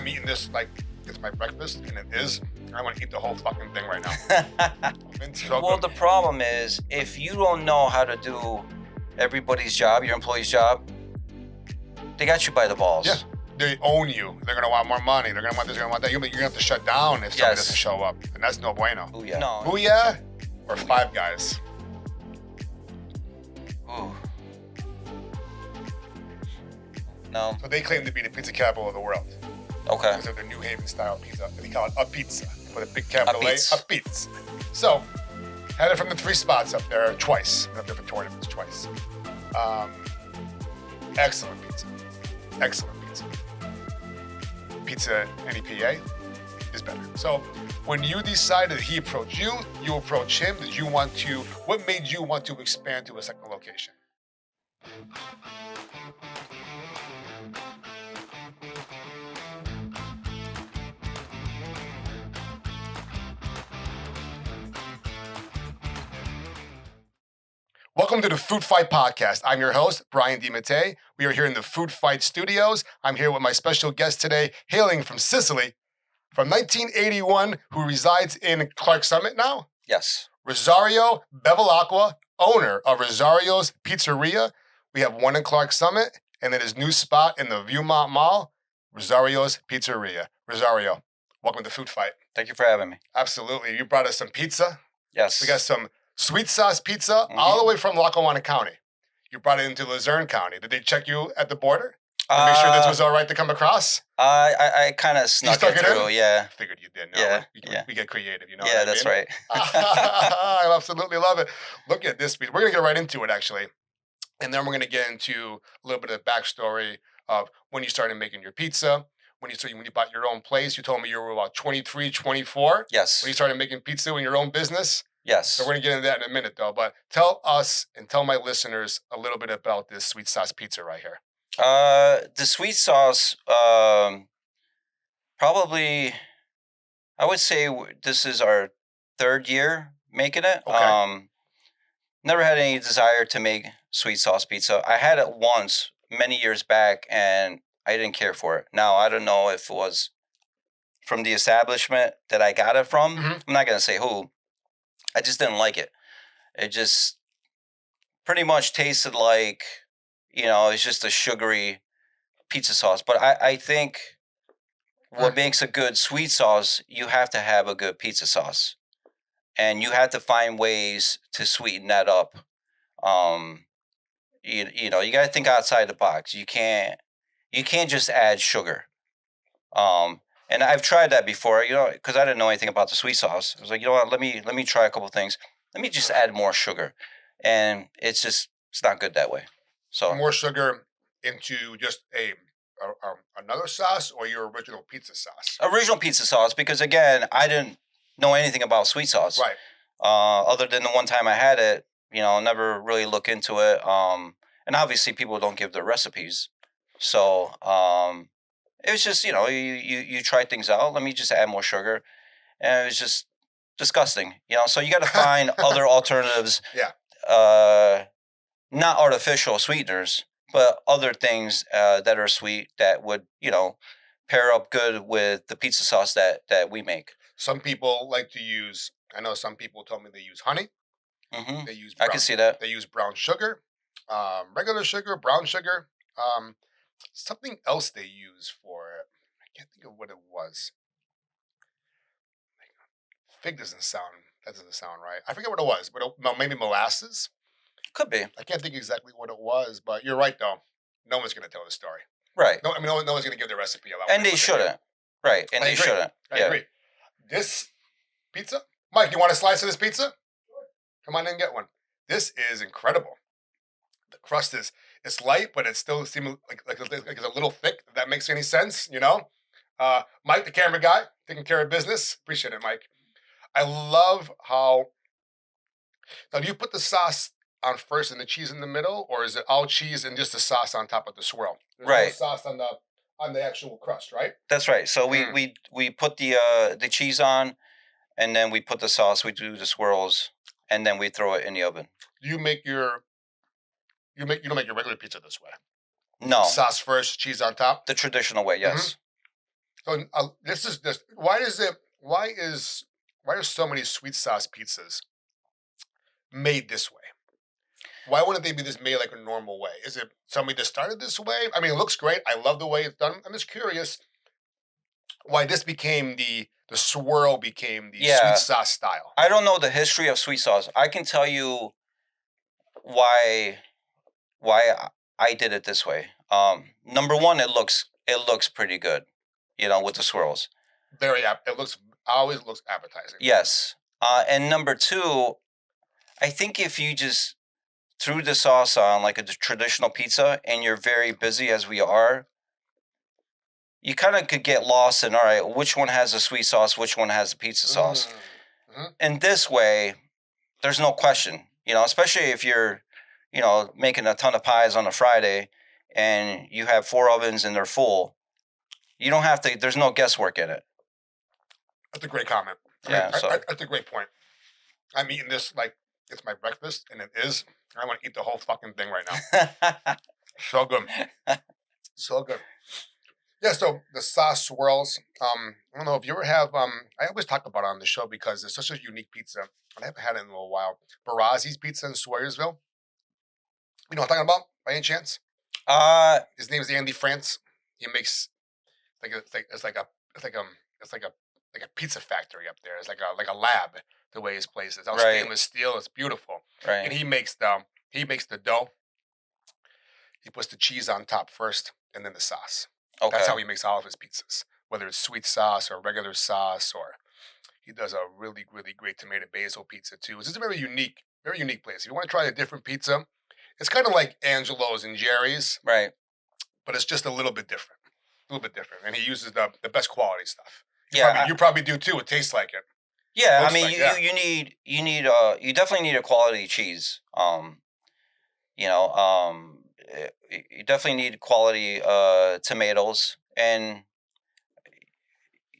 I'm eating this like it's my breakfast, and it is. I want to eat the whole fucking thing right now. It's so Well, good. the problem is if you don't know how to do everybody's job, your employee's job, they got you by the balls. Yeah. They own you. They're gonna want more money. They're gonna want this. They're gonna want that. You're gonna have to shut down if somebody doesn't show up, and that's no bueno. Booyah. No. Booyah or Five Guys. Ooh. No. So they claim to be the pizza capital of the world. Okay. Because of their New Haven style pizza. They call it a pizza with a big capital A A. pizza. A pizza. So had it from the 3 spots up there twice. Up there for tournaments twice. Excellent pizza. Excellent pizza. Pizza NEPA is better. So when you decided he approached you, you approach him. Did you want to? What made you want to expand to a second location? Welcome to the Food Fight Podcast. I'm your host, Brian DiMattei. We are here in the Food Fight Studios. I'm here with my special guest today, hailing from Sicily, from 1981, who resides in Clark Summit now. Yes. Rosario Bevilacqua, owner of Rosario's Pizzeria. We have one in Clark Summit, and then his new spot in the Viewmont Mall, Rosario's Pizzeria. Rosario, welcome to Food Fight. Thank you for having me. Absolutely. You brought us some pizza. Yes. We got some sweet sauce pizza all the way from Lackawanna County. You brought it into Luzerne County. Did they check you at the border to make sure this was all right to come across? I kind of snuck it through. Yeah. Figured you did. No, Yeah. we get creative, you know. Yeah, that's right. I absolutely love it. Look at this piece. We're gonna get right into it, actually, and then we're gonna get into a little bit of the backstory of when you started making your pizza. When you bought your own place. You told me you were about 23, 24. Yes. When you started making pizza in your own business. Yes. So we're going to get into that in a minute, though. But tell us and tell my listeners a little bit about this sweet sauce pizza right here. The sweet sauce, probably, I would say this is our 3rd year making it. Okay. Never had any desire to make sweet sauce pizza. I had it once many years back, and I didn't care for it. Now, I don't know if it was from the establishment that I got it from. Mm-hmm. I'm not going to say who. I just didn't like it. It just pretty much tasted like, it's just a sugary pizza sauce. But I think what makes a good sweet sauce, you have to have a good pizza sauce. And you have to find ways to sweeten that up. You got to think outside the box. You can't just add sugar. And I've tried that before, because I didn't know anything about the sweet sauce. I was like, you know what, let me try a couple things. Let me just add more sugar. And it's not good that way. So more sugar into just another sauce or your original pizza sauce? Original pizza sauce, because again, I didn't know anything about sweet sauce. Right. Other than the one time I had it, never really look into it. And obviously people don't give their recipes. So it was just, you try things out. Let me just add more sugar. And it was just disgusting, So you got to find other alternatives. Yeah. Not artificial sweeteners, but other things that are sweet that would, pair up good with the pizza sauce that we make. Some people like to use, I know some people told me they use honey. Mm-hmm. They use I can see that. They use brown sugar, regular sugar, brown sugar. Something else they use for it. I can't think of what it was. Fig doesn't sound. That doesn't sound right. I forget what it was, but maybe molasses. Could be. I can't think exactly what it was, but you're right though. No one's going to tell the story. Right. No, no one's going to give the recipe about. And they shouldn't. Right. And they shouldn't. I agree. This pizza, Mike. You want a slice of this pizza? Sure. Come on in and get one. This is incredible. The crust is light, but it still seems like it's a little thick. If that makes any sense, Mike, the camera guy, taking care of business. Appreciate it, Mike. I love how. Now, do you put the sauce on first and the cheese in the middle, or is it all cheese and just the sauce on top of the swirl? There's right. No sauce on the actual crust, right? That's right. So we put the cheese on, and then we put the sauce. We do the swirls, and then we throw it in the oven. You make your. You don't make your regular pizza this way. No. Sauce first, cheese on top. The traditional way, yes. So this is this. Why is it? Why are so many sweet sauce pizzas made this way? Why wouldn't they be this made like a normal way? Is it somebody that started this way? I mean, it looks great. I love the way it's done. I'm just curious why this became the swirl became the sweet Yeah, sauce style. I don't know the history of sweet sauce. I can tell you why I did it this way. Number one, it looks pretty good, with the swirls. It looks always looks appetizing. Yes. And number two, I think if you just threw the sauce on like a traditional pizza and you're very busy as we are, you kind of could get lost in, all right, which one has the sweet sauce, which one has the pizza sauce. Mm-hmm. In this way, there's no question, especially if you're, making a ton of pies on a Friday and you have 4 ovens and they're full. You don't have to, there's no guesswork in it. That's a great comment. That's a great point. I'm eating this like it's my breakfast, and it is. I want to eat the whole fucking thing right now. So good. So good. Yeah, so the sauce swirls. I don't know if you ever have. I always talk about it on the show because it's such a unique pizza. I haven't had it in a little while. Barazzi's Pizza in Sawyersville. You know what I'm talking about? By any chance? His name is Andy France. He makes it's like a pizza factory up there. It's like a lab. The way his place is, it's all Right. stainless steel. It's beautiful. Right. And he makes the dough. He puts the cheese on top first, and then the sauce. Okay. That's how he makes all of his pizzas, whether it's sweet sauce or regular sauce, or he does a really, really great tomato basil pizza too. This is a very unique place. If you want to try a different pizza, it's kind of like Angelo's and Jerry's, Right. but it's just a little bit different. And he uses the best quality stuff. You probably do too. It tastes like it. Yeah, Looks I mean, like, you definitely need a quality cheese. You definitely need quality tomatoes, and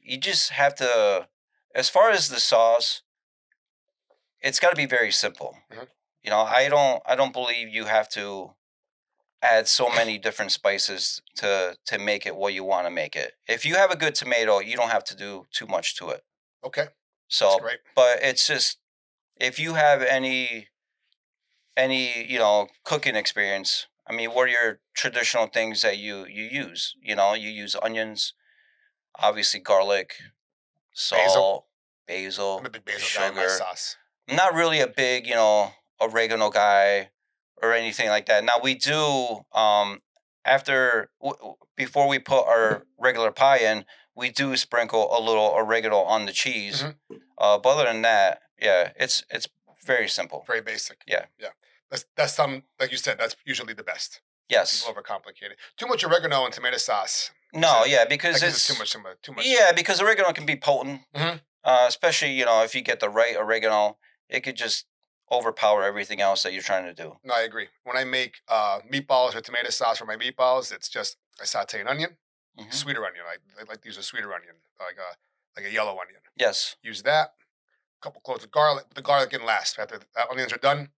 you just have to. As far as the sauce, it's got to be very simple. Mhm. I don't believe you have to add so many different spices to make it what you want to make it. If you have a good tomato, you don't have to do too much to it. Okay. So, That's great. but it's just if you have any cooking experience. I mean, what are your traditional things that you use? You use onions, obviously garlic, salt, basil, I'm a big basil sugar. guy in my sauce. I'm not really a big, oregano guy or anything like that. Now we do before we put our regular pie in, we do sprinkle a little oregano on the cheese. Mhm. But other than that, yeah, it's very simple. Very basic. Yeah. That's some like you said. That's usually the best. Yes. People overcomplicate it. Too much oregano and tomato sauce. No, yeah, because it's too much. Yeah, because oregano can be potent, Mhm. especially if you get the right oregano, it could just overpower everything else that you're trying to do. No, I agree. When I make meatballs with tomato sauce for my meatballs, it's just I saute an onion, Mhm. sweeter onion. I like to use a sweeter onion, like a yellow onion. Yes. Use that. A couple cloves of garlic. Put the garlic in last. After the onions are done,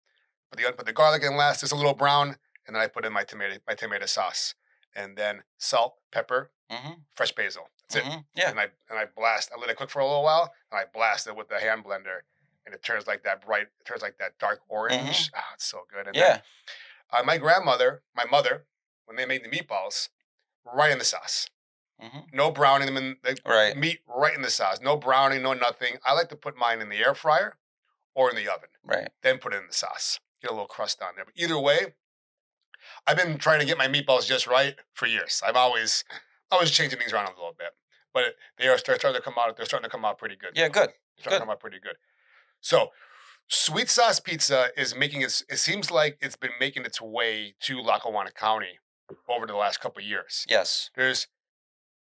put the garlic in last. Just a little brown, and then I put in my tomato sauce, and then salt, pepper, Mm-hmm. fresh basil. That's it. Yeah. And I blast. I let it cook for a little while, and I blast it with the hand blender, and it turns like that dark orange. Ah, it's so good. And Yeah. then, my mother, when they made the meatballs, right in the sauce. Mm-hmm. No browning them in the Right. meat right in the sauce. No browning, no nothing. I like to put mine in the air fryer or in the oven. Right. Then put it in the sauce. Get a little crust on there. But either way, I've been trying to get my meatballs just right for years. I'm always changing things around a little bit, but they're starting to come out. They're starting to come out pretty good. Yeah. Good. They're starting to come out pretty good. So, sweet sauce pizza is making it. It seems like it's been making its way to Lackawanna County over the last couple of years. Yes.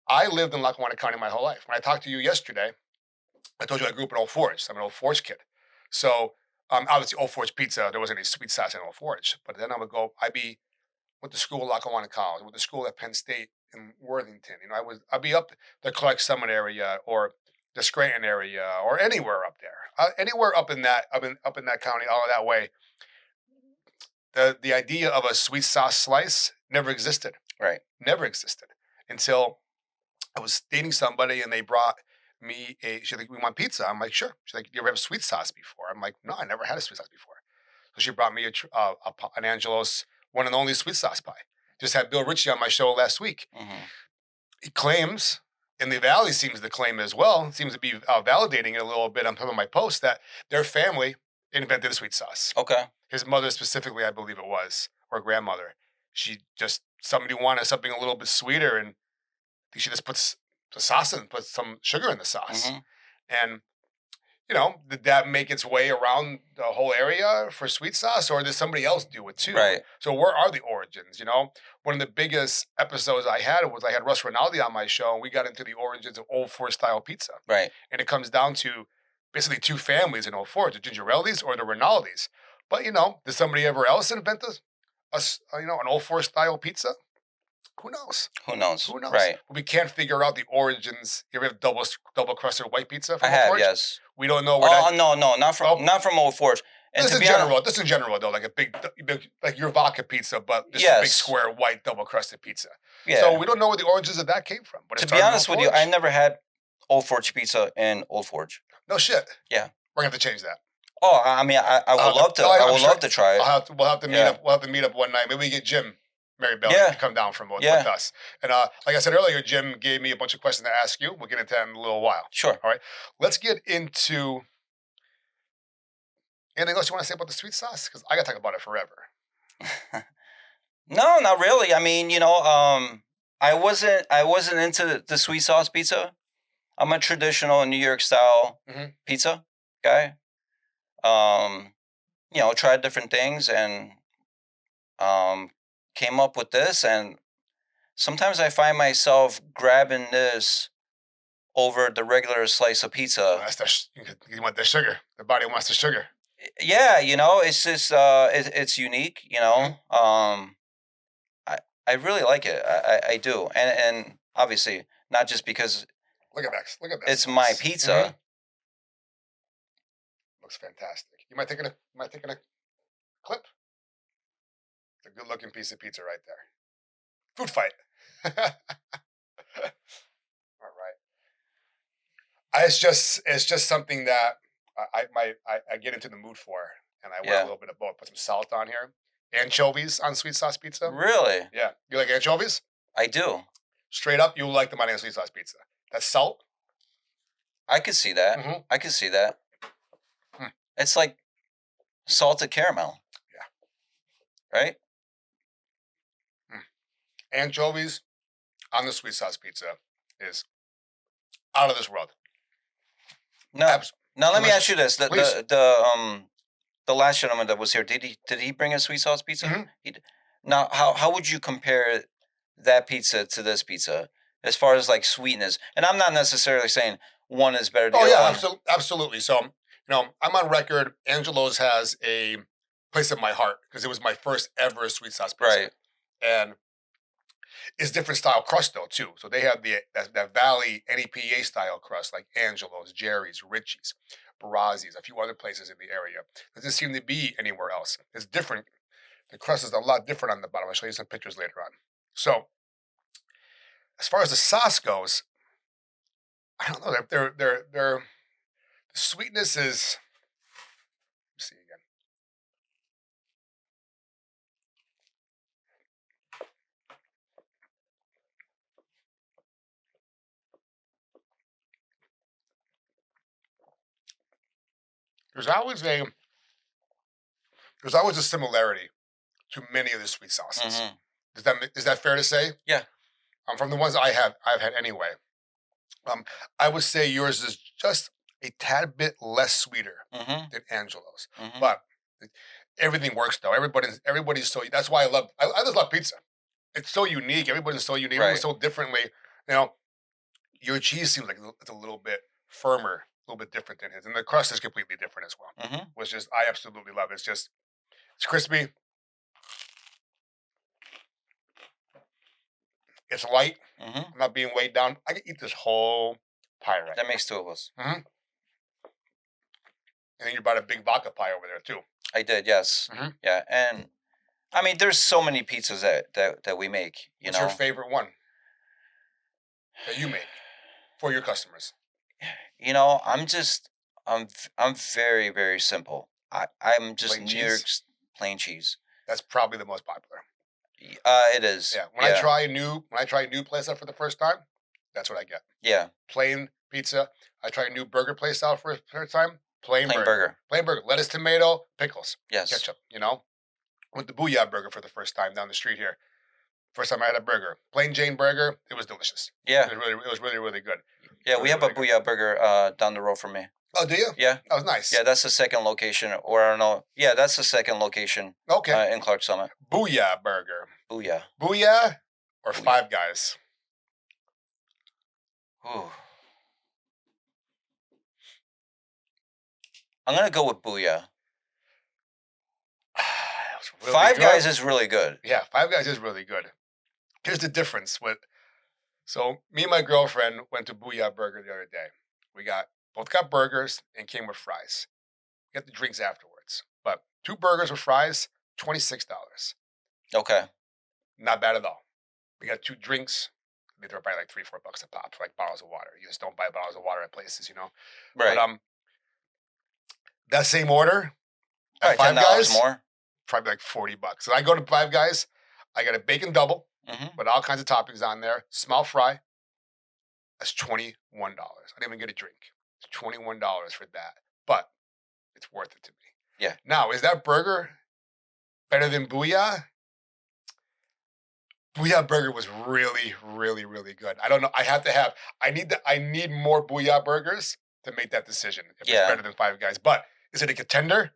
I lived in Lackawanna County my whole life. When I talked to you yesterday, I told you I grew up in Old Forge. I'm an Old Forge kid. So, obviously, Old Forge pizza, there wasn't any sweet sauce in Old Forge. But then went to school at Lackawanna College, went to school at Penn State in Worthington. I'd be up the Clark Summit area or the Scranton area or anywhere up there, anywhere up in that county, all that way. The idea of a sweet sauce slice never existed. Right. Never existed until I was dating somebody and they brought me she's like, we want pizza. I'm like, sure. She's like, you ever have sweet sauce before? I'm like, no, I never had a sweet sauce before. So she brought me an Angelo's one and only sweet sauce pie. Just had Bill Ritchie on my show last week. Mm-hmm. He claims, and the Valley seems to claim as well, seems to be validating it a little bit on some of my posts, that their family invented the sweet sauce. Okay. His mother specifically, I believe it was, or grandmother. Somebody wanted something a little bit sweeter, and she just puts the sauce in, puts some sugar in the sauce. Mm-hmm. And, did that make its way around the whole area for sweet sauce, or did somebody else do it too? Right. So where are the origins? One of the biggest episodes I had Russ Rinaldi on my show, and we got into the origins of Old Fort style pizza. Right. And it comes down to basically two families in Old Fort, the Gingerellis or the Rinaldis. But, did somebody ever else invent an Old Fort style pizza? Who knows? Who knows? Who knows? Right. We can't figure out the origins. You ever have double crusted white pizza from I Old have, Forge? yes. We don't know where no, not from Old Forge. And This in general, though, like a big, like your vodka pizza, but just a big square white double crusted pizza. Yeah. So we don't know where the origins of that came from. But to be honest with you, I never had Old Forge pizza in Old Forge. No shit. Yeah. We're gonna have to change that. Oh, I mean, I would love to. I would love to try it. We'll have to meet up. We'll have to meet up one night. Maybe we get Jim Mary Bell to come down with us. And like I said earlier, Jim gave me a bunch of questions to ask you. We'll get into that in a little while. Sure. All right. Let's get into anything else you want to say about the sweet sauce? Because I got to talk about it forever. No, not really. I mean, I wasn't into the sweet sauce pizza. I'm a traditional New York style pizza guy. Tried different things and came up with this, and sometimes I find myself grabbing this over the regular slice of pizza. You want the sugar. The body wants the sugar. Yeah, it's just it's unique. I really like it. I do, and obviously not just because. Look at that. It's my pizza. Mm-hmm. Looks fantastic. You mind taking a clip? It's a good-looking piece of pizza right there. Food fight. All right. It's just something that I get into the mood for, and I want a little bit of both. Put some salt on here. Anchovies on sweet sauce pizza. Really? Yeah. You like anchovies? I do. Straight up, you like them on a sweet sauce pizza. That's salt. I could see that. Mm-hmm. I could see that. It's like salted caramel. Yeah. Right? Anchovies on the sweet sauce pizza is out of this world. Now let me ask you this: the last gentleman that was here, did he bring a sweet sauce pizza? Mm-hmm. Now, how would you compare that pizza to this pizza as far as like sweetness? And I'm not necessarily saying one is better than the other. Oh yeah, absolutely. So I'm on record. Angelo's has a place in my heart because it was my first ever sweet sauce pizza. Right. And it's different style crust though too. So they have that Valley NEPA style crust like Angelo's, Jerry's, Richie's, Barazzi's, a few other places in the area. Doesn't seem to be anywhere else. It's different. The crust is a lot different on the bottom. I'll show you some pictures later on. So as far as the sauce goes, I don't know. The sweetness is. Let's see again. There's always a similarity to many of the sweet sauces. Mm-hmm. Is that fair to say? Yeah. From the ones I've had anyway. I would say yours is just a tad bit less sweeter than Angelo's, but everything works though. Everybody's so. That's why I just love pizza. It's so unique. Everybody's so unique. Everybody's so differently. Your cheese seems like it's a little bit firmer, a little bit different than his, and the crust is completely different as well. Which is I absolutely love. It's crispy. It's light. I'm not being weighed down. I can eat this whole pie right That makes two of us. And then you brought a big vodka pie over there too. I did, yes. Yeah, and I mean, there's so many pizzas that we make. What's your favorite one? that you make for your customers? You know, I'm very, very simple. I'm just Plain New cheese? York's plain cheese. That's probably the most popular. It is. Yeah. When I try a new place out for the first time, that's what I get. Yeah. Plain pizza. I try a new burger place out for the first time. Plain Plain burger. burger. Plain burger. Lettuce, tomato, pickles, Yes. ketchup. Went to Booyah Burger for the first time down the street here. First time I had a burger, plain Jane burger. It was delicious. Yeah. It was really, really good. Yeah, we Really, have really a good. Booyah Burger down the road from me. Oh, do you? Yeah. That was nice. Yeah, that's the second location, or I don't know. Yeah, that's the second location Okay. in Clark Summit. Booyah Burger. Booyah. Booyah or Booyah. Five Guys? Ooh. I'm going to go with Booyah. Really Five good. Guys is really good. Yeah, Five Guys is really good. Here's the difference with. So me and my girlfriend went to Booyah Burger the other day. We both got burgers and came with fries. We got the drinks afterwards. But 2 burgers with fries, $26. Okay. Not bad at all. We got 2 drinks. They were probably like $3, $4 a pop for like bottles of water. You just don't buy bottles of water at places, Right. But that same order at Probably Five $10 Guys, more. probably like $40. So I go to Five Guys, I got a bacon double with all kinds of toppings on there, small fry. That's $21. I didn't even get a drink. It's $21 for that, but it's worth it to me. Yeah. Now, is that burger better than Booyah? Booyah Burger was really, really, really good. I don't know. I need more Booyah burgers to make that decision if it's better than Five Guys. But is it a contender?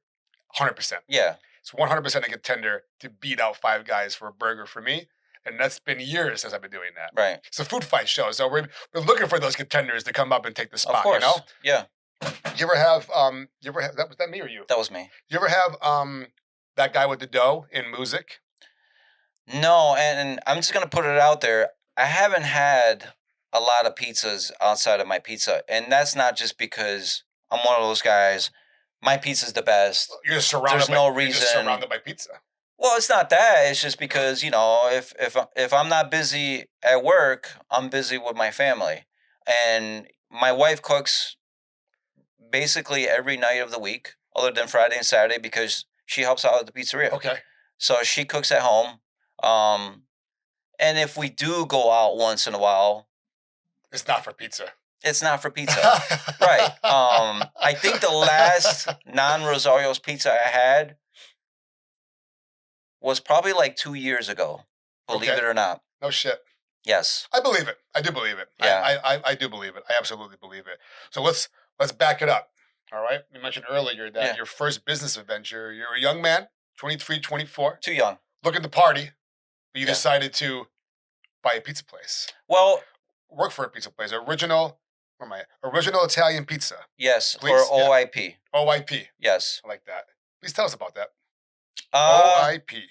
100%. Yeah. It's 100% a contender to beat out Five Guys for a burger for me. And that's been years since I've been doing that. Right. It's a food fight show. So we're looking for those contenders to come up and take the spot, Of course. Yeah. Did you ever have, was that me or you? That was me. Did you ever have that guy with the dough in music? No, and I'm just going to put it out there. I haven't had a lot of pizzas outside of my pizza. And that's not just because I'm one of those guys. My pizza's the best. You're surrounded There's no reason. You're surrounded by pizza. Well, it's not that. It's just because, if I'm not busy at work, I'm busy with my family. And my wife cooks basically every night of the week, other than Friday and Saturday, because she helps out at the pizzeria. Okay. So she cooks at home. And if we do go out once in a while, it's not for pizza. It's not for pizza. Right. I think the last non-Rosario's pizza I had was probably like 2 years ago. Believe it or not. No shit. Yes. I believe it. I do believe it. Yeah. I do believe it. I absolutely believe it. So let's back it up. All right. You mentioned earlier that your first business adventure, you're a young man, 23, 24. Too young. Looking to party, but you decided to buy a pizza place. Well, work for a pizza place. Original Italian pizza. Yes. Please? Or OIP. OIP. Yes. I like that. Please tell us about that. OIP.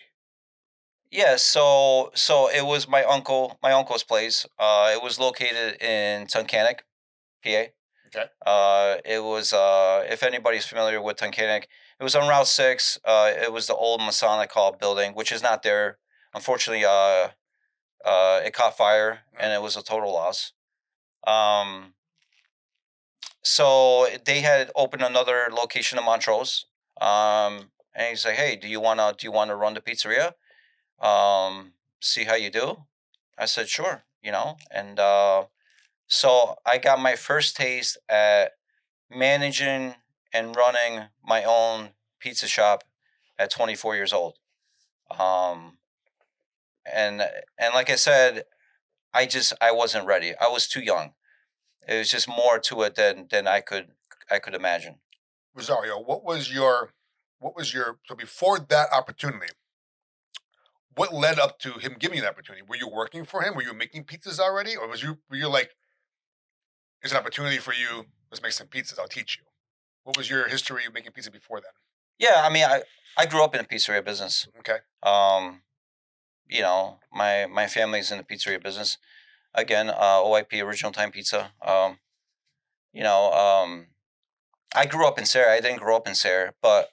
Yeah, so it was my uncle's place. It was located in Tunkhannock, PA. Okay. It was if anybody's familiar with Tunkhannock, it was on Route 6. It was the old Masonic Hall building, which is not there. Unfortunately, it caught fire and it was a total loss. So they had opened another location in Montrose. And he's like, "Hey, do you wanna run the pizzeria? See how you do?" I said, "Sure," and so I got my first taste at managing and running my own pizza shop at 24 years old. And like I said, I wasn't ready. I was too young. It was just more to it than I could imagine. Rosario, what was your so before that opportunity, what led up to him giving you the opportunity? Were you working for him? Were you making pizzas already? Or were you like, there's an opportunity for you, let's make some pizzas, I'll teach you. What was your history of making pizza before then? Yeah, I mean, I grew up in the pizzeria business. Okay. My family's in the pizzeria business. Again, OIP, Original Time Pizza. I grew up in Sayre. I didn't grow up in Sayre, but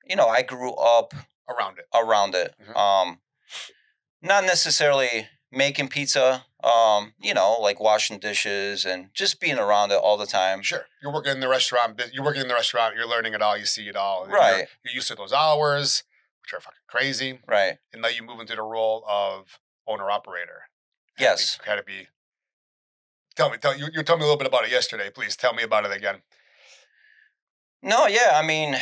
I grew up around it. Mm-hmm. Not necessarily making pizza. Like washing dishes and just being around it all the time. Sure, you're working in the restaurant. You're working in the restaurant. You're learning it all. You see it all. And Right. You're used to those hours, which are fucking crazy. Right. And now you move into the role of owner operator. Yes. Had to be. You told me a little bit about it yesterday. Please tell me about it again. No, yeah. I mean,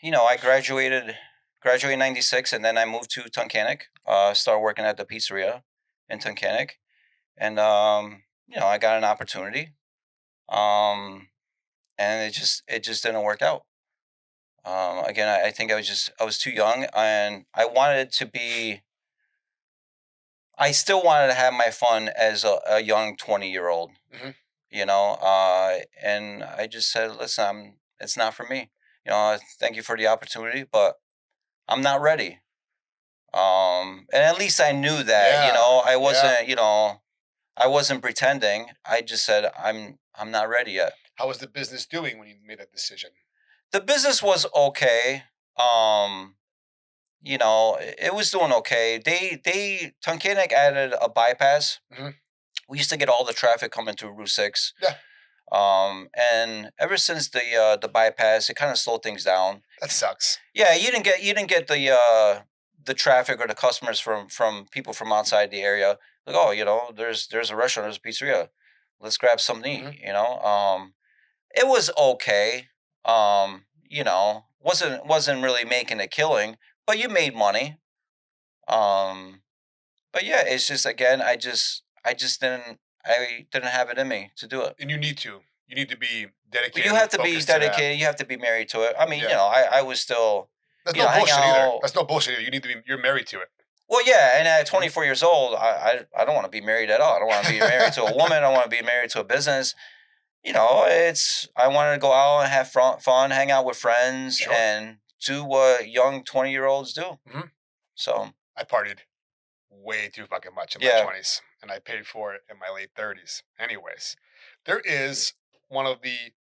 I graduated in '96, and then I moved to Tunkhannock. Started working at the pizzeria in Tunkhannock, and I got an opportunity. And it just didn't work out. Again, I think I was too young, and I still wanted to have my fun as a young 20-year-old. Mm-hmm. And I just said, listen, it's not for me. Thank you for the opportunity, but I'm not ready. And at least I knew that. I wasn't. I wasn't pretending. I just said I'm not ready yet. How was the business doing when you made that decision? The business was okay. It was doing okay. Tunkhannock added a bypass. Mm-hmm. We used to get all the traffic coming through Route 6. Yeah. And ever since the bypass, it kind of slowed things down. That sucks. Yeah, you didn't get the traffic or the customers from people from outside the area. Like, oh, there's a restaurant, there's a pizzeria. Let's grab something to eat. Mm-hmm. It was okay. Wasn't really making a killing, but you made money. But yeah, it's just, again, I didn't have it in me to do it. And you need to be dedicated. You have to be dedicated. You have to be married to it. I mean, Yeah. I was still. That's no bullshit either. That's no bullshit either. You're married to it. Well, yeah, and at 24 years old, I don't want to be married at all. I don't want to be married to a woman. I want to be married to a business. I wanted to go out and have fun, hang out with friends, Sure. and do what young 20-year-olds do. Mm-hmm. So I partied way too fucking much in my 20s, and I paid for it in my late 30s. Anyways, there is one of the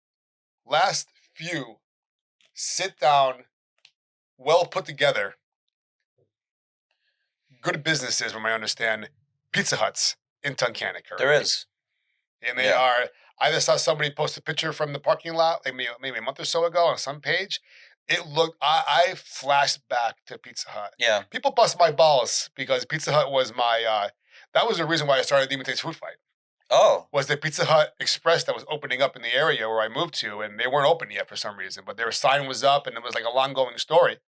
last few sit down, well put together, good businesses, from what I understand, Pizza Huts in Tunkhannock. There is. And they are. I just saw somebody post a picture from the parking lot, like maybe a month or so ago, on some page. It looked. I flashed back to Pizza Hut. Yeah. People bust my balls because Pizza Hut was my. That was the reason why I started Demon Taste Food Fight. Oh. Was the Pizza Hut Express that was opening up in the area where I moved to, and they weren't open yet for some reason, but their sign was up, and it was like a long-going story.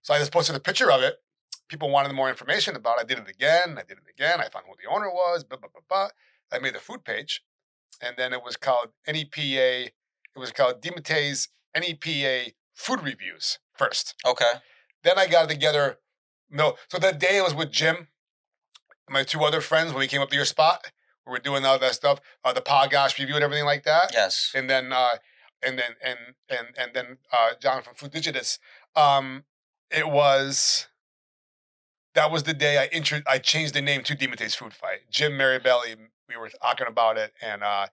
So I just posted a picture of it. People wanted more information about it. I did it again. I found who the owner was. Blah, blah, blah, blah. I made the food page. And then it was called NEPA. It was called Dimate's NEPA Food Reviews first. Okay. Then I got it together. No, so that day I was with Jim, my two other friends, when we came up to your spot. We were doing all that stuff, the podcast review and everything like that. Yes. And then John from Food Digitus. That was the day I changed the name to Dimate's Food Fight. Jim, Maribelli, we were talking about it, and I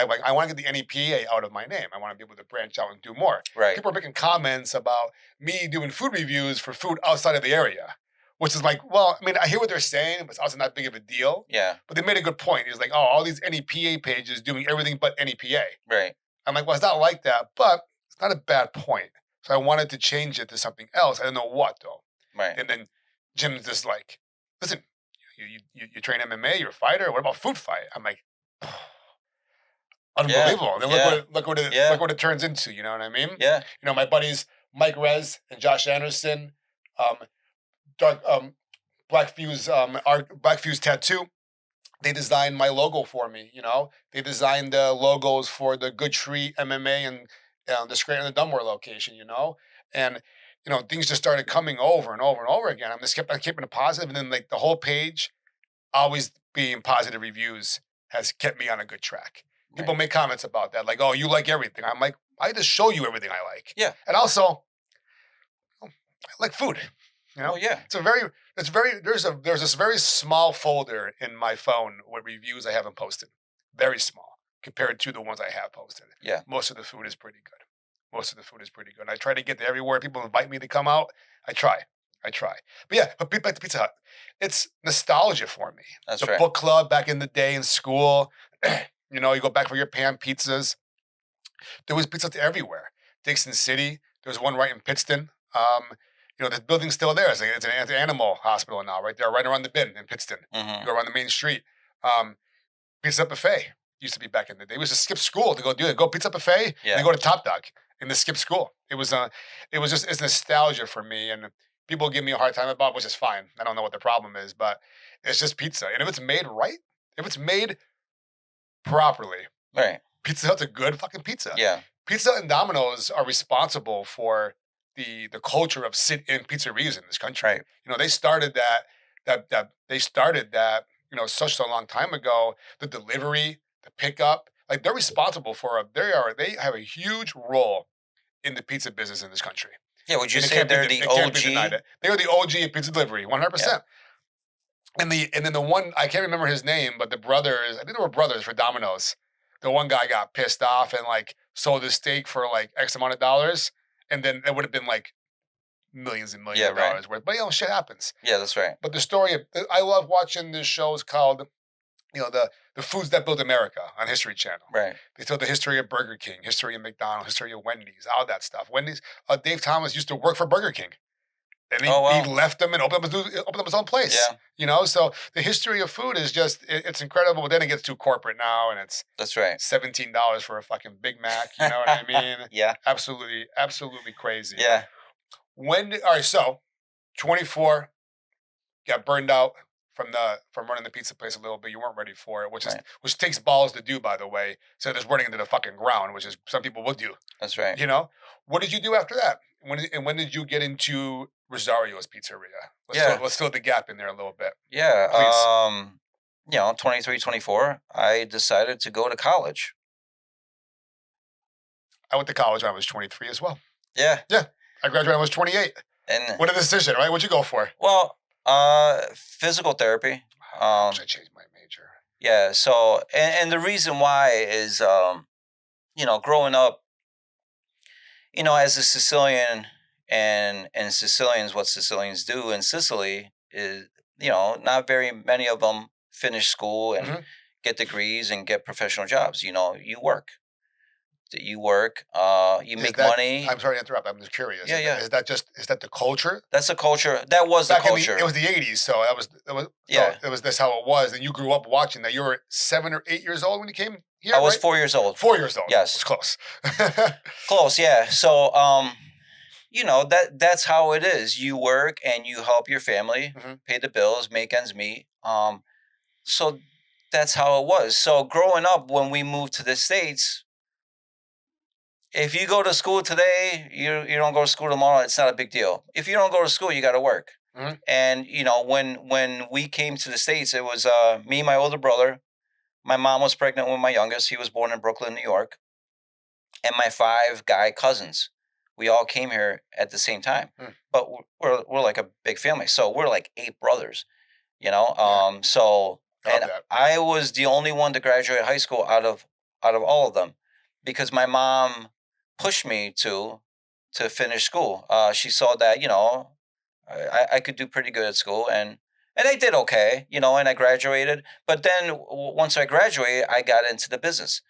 want to get the NEPA out of my name. I want to be able to branch out and do more. Right. People are making comments about me doing food reviews for food outside of the area, which is like, well, I mean, I hear what they're saying, but it's also not big of a deal. Yeah. But they made a good point. It's like, oh, all these NEPA pages doing everything but NEPA. Right. I'm like, well, it's not like that, but it's not a bad point. So I wanted to change it to something else. I don't know what, though. Right. And then Jim's just like, listen, you train MMA, you're a fighter. What about food fight? I'm like, unbelievable. Yeah. Then look what it turns into. You know what I mean? Yeah. My buddies Mike Rez and Josh Anderson, Black Fuse Tattoo. They designed my logo for me. They designed the logos for the Good Treat MMA and the Scranton and the Dunmore location. And things just started coming over and over and over again. I'm just keeping it positive, and then like the whole page, always being positive reviews, has kept me on a good track. People make comments about that, like, "Oh, you like everything." I'm like, I just show you everything I like. Yeah, and also, I like food. Oh yeah, there's this very small folder in my phone with reviews I haven't posted, very small compared to the ones I have posted. Yeah, most of the food is pretty good. I try to get there everywhere. People invite me to come out. I try. I try. But yeah, but back to Pizza Hut. It's nostalgia for me. That's The right. book club back in the day in school. You know, you go back for your pan pizzas. There was Pizza Hut everywhere. Dixon City. There was one right in Pittston. You know, the building's still there. It's an animal hospital now, right there, right around the bend in Pittston. You go around the main street. Pizza Hut Buffet used to be back in the day. We used to skip school to go do it. Go Pizza Hut Buffet and Yeah. then go to Top Dog and then skip school. It was just it's nostalgia for me, and people give me a hard time about it, which is fine. I don't know what the problem is, but it's just pizza. And if it's made right, if it's made properly, Right. Pizza Hut's a good fucking pizza. Yeah. Pizza Hut and Domino's are responsible for the culture of sit-in pizzerias in this country. Right. You know, they started that, you know, such a long time ago. The delivery, the pickup, like they're responsible for they have a huge role in the pizza business in this country. Yeah. Would you And it say can't be they're de- the it can't be denied. OG? They are the OG of pizza delivery, 100%. And then the one, I can't remember his name, but the brothers, I think they were brothers for Domino's. The one guy got pissed off and like sold his steak for like X amount of dollars, and then it would have been like millions and millions of right. dollars worth. But you know, shit happens. Yeah, that's right. But the story of, I love watching this shows called, you know, the foods that built America on History Channel. Right. They tell the history of Burger King, history of McDonald's, history of Wendy's, all that stuff. Wendy's, Dave Thomas used to work for Burger King. And he left them and opened up his own place. Yeah. You know, so the history of food is just, it's incredible. But then it gets too corporate now, and it's That's right. $17 for a fucking Big Mac. You know what I mean? Yeah. Absolutely, absolutely crazy. Yeah. All right, so 24, got burned out from running the pizza place a little bit. You weren't ready for it, which takes balls to do, by the way. So just running into the fucking ground, which is some people will do. That's right. You know, what did you do after that? When did you get into Rosario's Pizzeria? Let's fill the gap in there a little bit. Yeah. Please. You know, 23, 24, I decided to go to college. I went to college when I was 23 as well. Yeah. Yeah. I graduated when I was 28. And what a decision, right? What'd you go for? Well, physical therapy. I changed my major. Yeah. So, and the reason why is, you know, growing up, you know, as a Sicilian and Sicilians, what Sicilians do in Sicily is, you know, not very many of them finish school and get degrees and get professional jobs. You know, you work. You make money. I'm sorry to interrupt. I'm just curious. Yeah. Is that the culture? That's the culture. That was the culture. It was the 80s, so that's how it was. And you grew up watching that. You were 7 or 8 years old when you came here. I was 4 years old. 4 years old. Yes, it's close. Close, yeah. So, you know, that's how it is. You work and you help your family pay the bills, make ends meet. So that's how it was. So growing up, when we moved to the States, if you go to school today, you don't go to school tomorrow, it's not a big deal. If you don't go to school, you got to work. And, you know, when we came to the States, it was me, my older brother. My mom was pregnant with my youngest. He was born in Brooklyn, New York. And my 5 guy cousins. We all came here at the same time. But we're like a big family. So we're like 8 brothers, you know? So, and I was the only one to graduate high school out of all of them, because my mom pushed me to finish school. She saw that, you know, I could do pretty good at school, and I did okay, you know, and I graduated. But then once I graduated, I got into the business.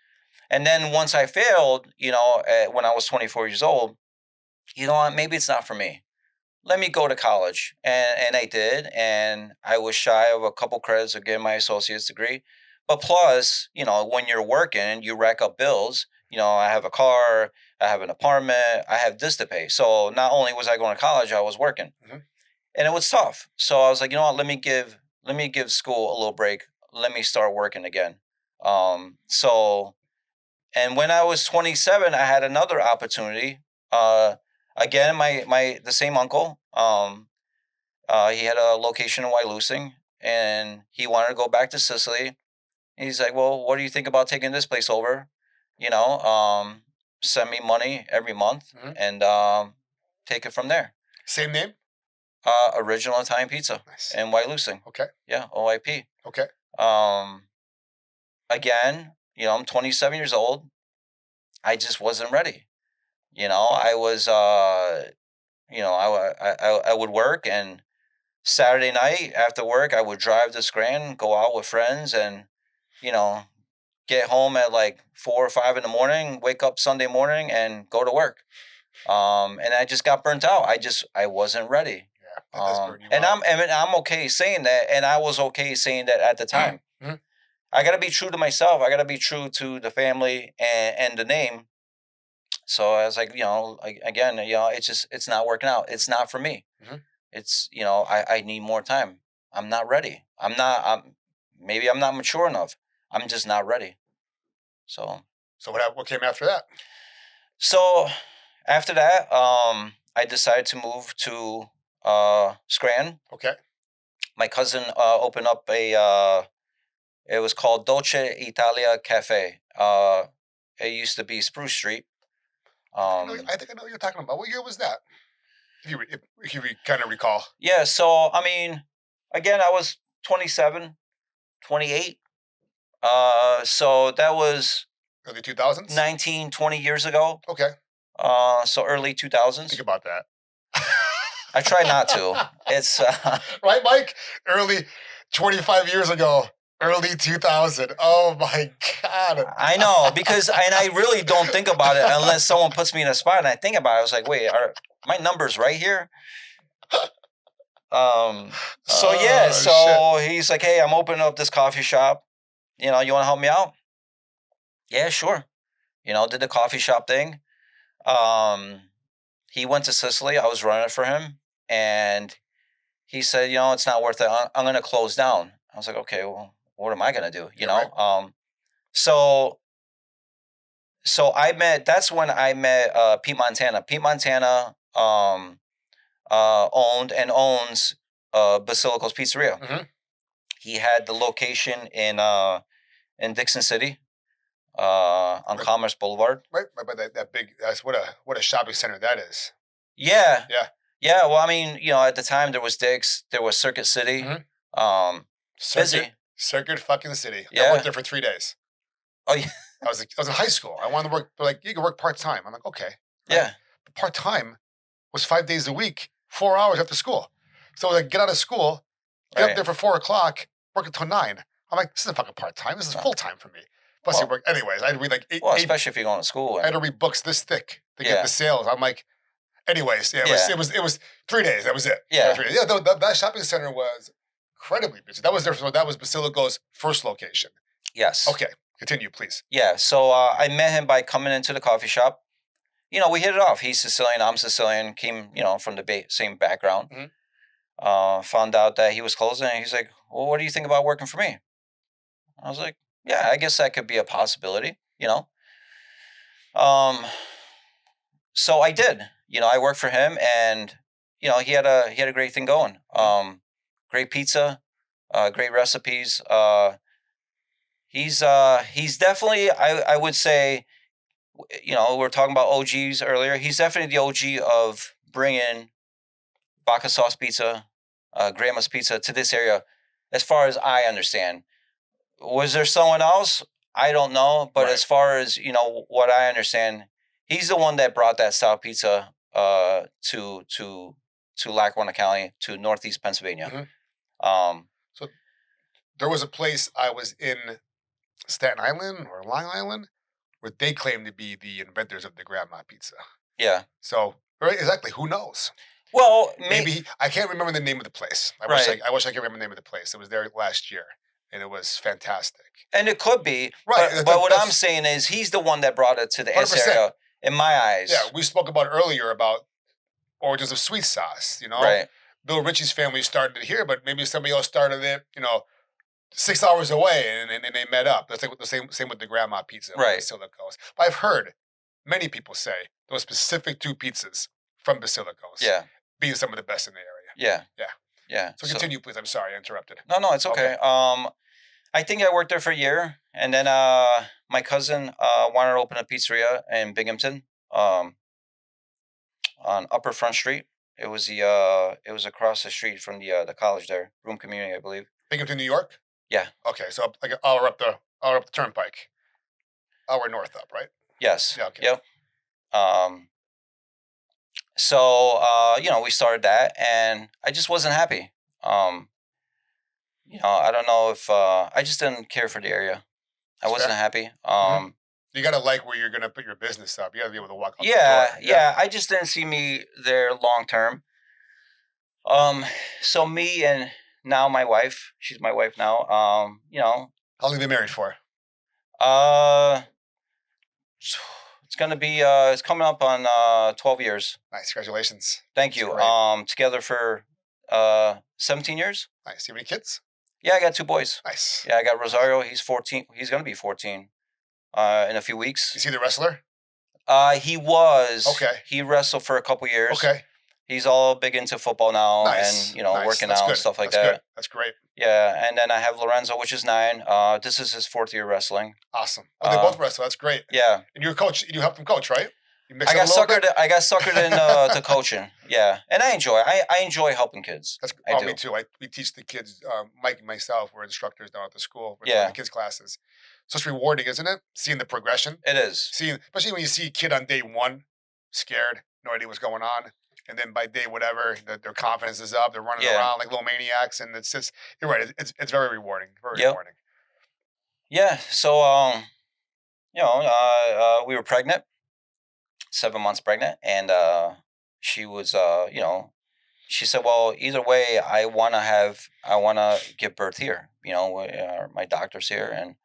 And then once I failed, you know, when I was 24 years old, you know what, maybe it's not for me. Let me go to college. And I did. And I was shy of a couple credits of getting my associate's degree. But plus, you know, when you're working, you rack up bills. You know, I have a car, I have an apartment, I have this to pay. So not only was I going to college, I was working. And it was tough. So I was like, you know what, let me give school a little break. Let me start working again. So, and when I was 27, I had another opportunity. Again, the same uncle, he had a location in Wailusing, and he wanted to go back to Sicily. And he's like, well, what do you think about taking this place over? You know, send me money every month and take it from there. Same name? Original Italian Pizza in Wailusing. Okay. Yeah, OIP. Okay. Again, you know, I'm 27 years old. I just wasn't ready. You know, I was, I would work, and Saturday night after work, I would drive to Scranton, go out with friends, and you know, get home at like 4 or 5 in the morning, wake up Sunday morning, and go to work. And I just got burnt out. I wasn't ready. Yeah, that does burn you And out. I'm okay saying that, and I was okay saying that at the time. Mhm. I gotta be true to myself. I gotta be true to the family and the name. So I was like, again, it's not working out. It's not for me. Mhm. It's I need more time. I'm not ready. Maybe I'm not mature enough. I'm just not ready. So So what came after that? so after that, I decided to move to Scranton. Okay. My cousin opened up it was called Dolce Italia Cafe. It used to be Spruce Street. I think I know what you're talking about. What year was that? If you kind of recall. Yeah, so I mean, again, I was 27, 28. So that was Early 2000s? 19, 20 years ago. Okay. So early 2000s. Think about that. I try not to. It's right, Mike? Early 25 years ago. Early 2000. Oh my God. I know, because and I really don't think about it unless someone puts me in a spot and I think about it. I was like, wait, are my numbers right here? So yeah, so he's like, hey, I'm opening up this coffee shop. You want to help me out? Yeah, sure. Did the coffee shop thing. He went to Sicily. I was running it for him, and he said, it's not worth it. I'm going to close down. I was like, okay, well, what am I going to do? Right. So that's when I met Pete Montana. Pete Montana owned and owns Basilico's Pizzeria. Mm-hmm. He had the location in Dixon City on Commerce Boulevard. Right, but that big, that's what a shopping center that is. Yeah. Yeah. Yeah, well, I mean, at the time there was Dick's, there was Circuit City. Mm-hmm. Busy. Circuit fucking City. Yeah. I worked there for 3 days. Oh, yeah. I was in high school. I wanted to work, like, you can work part-time. I'm like, okay. Right? Yeah. But part-time was 5 days a week, 4 hours after school. So like, get out of school, get up there for 4 o'clock, work until 9. I'm like, this isn't fucking part-time. This is full-time for me. Plus, you work. Anyways, I had to read like eight. Especially if you're going to school. I had to read books this thick to get the sales. I'm like, anyways, it was 3 days. That was it. Yeah. 3 days. Yeah, that shopping center was incredibly busy. That was Basilico's first location. Yes. Okay, continue, please. Yeah, so I met him by coming into the coffee shop. We hit it off. He's Sicilian, I'm Sicilian, came, from the same background. Mm-hmm. Found out that he was closing, and he's like, well, what do you think about working for me? I was like, yeah, I guess that could be a possibility, So I did. I worked for him, and he had a great thing going. Great pizza, great recipes. He's definitely, I would say, we were talking about OGs earlier. He's definitely the OG of bringing vodka sauce pizza, Grandma's Pizza to this area, as far as I understand. Was there someone else? I don't know, but as far as what I understand, he's the one that brought that style pizza to Lackawanna County, to Northeast Pennsylvania. Mm-hmm. So there was a place I was in, Staten Island or Long Island, where they claim to be the inventors of the Grandma Pizza. Yeah. So exactly, who knows? Well, maybe I can't remember the name of the place. I wish I could remember the name of the place. It was there last year, and it was fantastic. And it could be, right? But what I'm saying is, he's the one that brought it to the 100%. Area, in my eyes. Yeah, we spoke about earlier about origins of sweet sauce. Right. Bill Ritchie's family started it here, but maybe somebody else started it. 6 hours away, and they met up. That's like the same with the Grandma Pizza, right? Basilico's. But I've heard many people say those specific 2 pizzas from Basilico's, being some of the best in the area. Yeah. So continue, please. I'm sorry, I interrupted. No, it's okay. I think I worked there for a year, and then my cousin wanted to open a pizzeria in Binghamton, on Upper Front Street. It was across the street from the college there, Room Community, I believe. Binghamton, New York. Yeah. Okay, so like an hour up the turnpike, hour north up, right? Yes. Yeah. Okay. Yep. So we started that, and I just wasn't happy. Um, I don't know if I just didn't care for the area. I It's wasn't fair. happy. Hmm. You gotta like where you're gonna put your business up. You gotta be able to walk out the door. Yeah, Yeah. yeah. I just didn't see me there long term. Um, so me and now my wife, she's my wife now. How long have you been married for? Uh, it's gonna be it's coming up on 12 years. Nice. Congratulations. Thank That's you. great. Together for 17 years. Nice. You have any kids? Yeah, I got 2 boys. Nice. Yeah, I got Nice. Rosario. He's 14. He's gonna be 14 in a few weeks. Is he the wrestler? He was. Okay. He wrestled for a couple years. Okay. He's all big into football now, Nice. and Nice. working That's out good. and stuff like That's good. that. That's great. Yeah, and then I have Lorenzo, which is 9. This is his 4th year wrestling. Awesome. Oh, they both Uh, wrestle. That's great. yeah, And you're a coach. You help them coach, right? You mix I it up got a little bit. suckered. I got suckered in to coaching. Yeah, and I enjoy. I enjoy helping kids. That's I do. me too. We teach the kids. Mike and myself, we're instructors down at the school. We're doing Yeah. the kids classes. So it's rewarding, isn't it? Seeing the progression. It is. Seeing, especially when you see a kid on day one, scared, no idea what's going on, and then by day whatever, their confidence is up. They're running Yeah. around like little maniacs, and it's just you're right. It's very rewarding. Very Yep. rewarding. Yeah. So we were pregnant, 7 months pregnant, and she was she said, well, either way, I want to give birth here. My doctor's here, and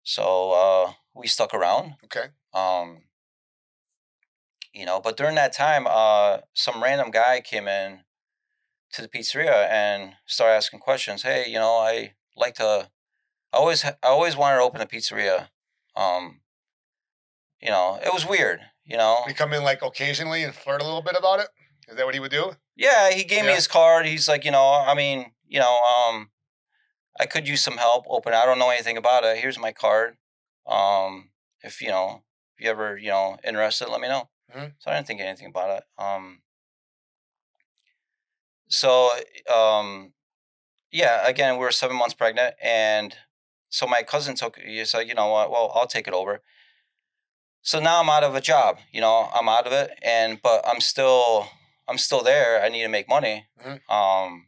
so we stuck around. Okay. But during that time, some random guy came in to the pizzeria and started asking questions. Hey, I like to. I always wanted to open a pizzeria. It was weird. We come in like occasionally and flirt a little bit about it. Is that what he would do? Yeah, he gave me Yeah. his card. He's like, I could use some help. Open. I don't know anything about it. Here's my card. If you ever interested, let me know. Mhm. So I didn't think anything about it. So yeah, again, we were 7 months pregnant, and so my cousin he said, you know what? Well, I'll take it over. So now I'm out of a job. I'm out of it, but I'm still there. I need to make money. Mhm.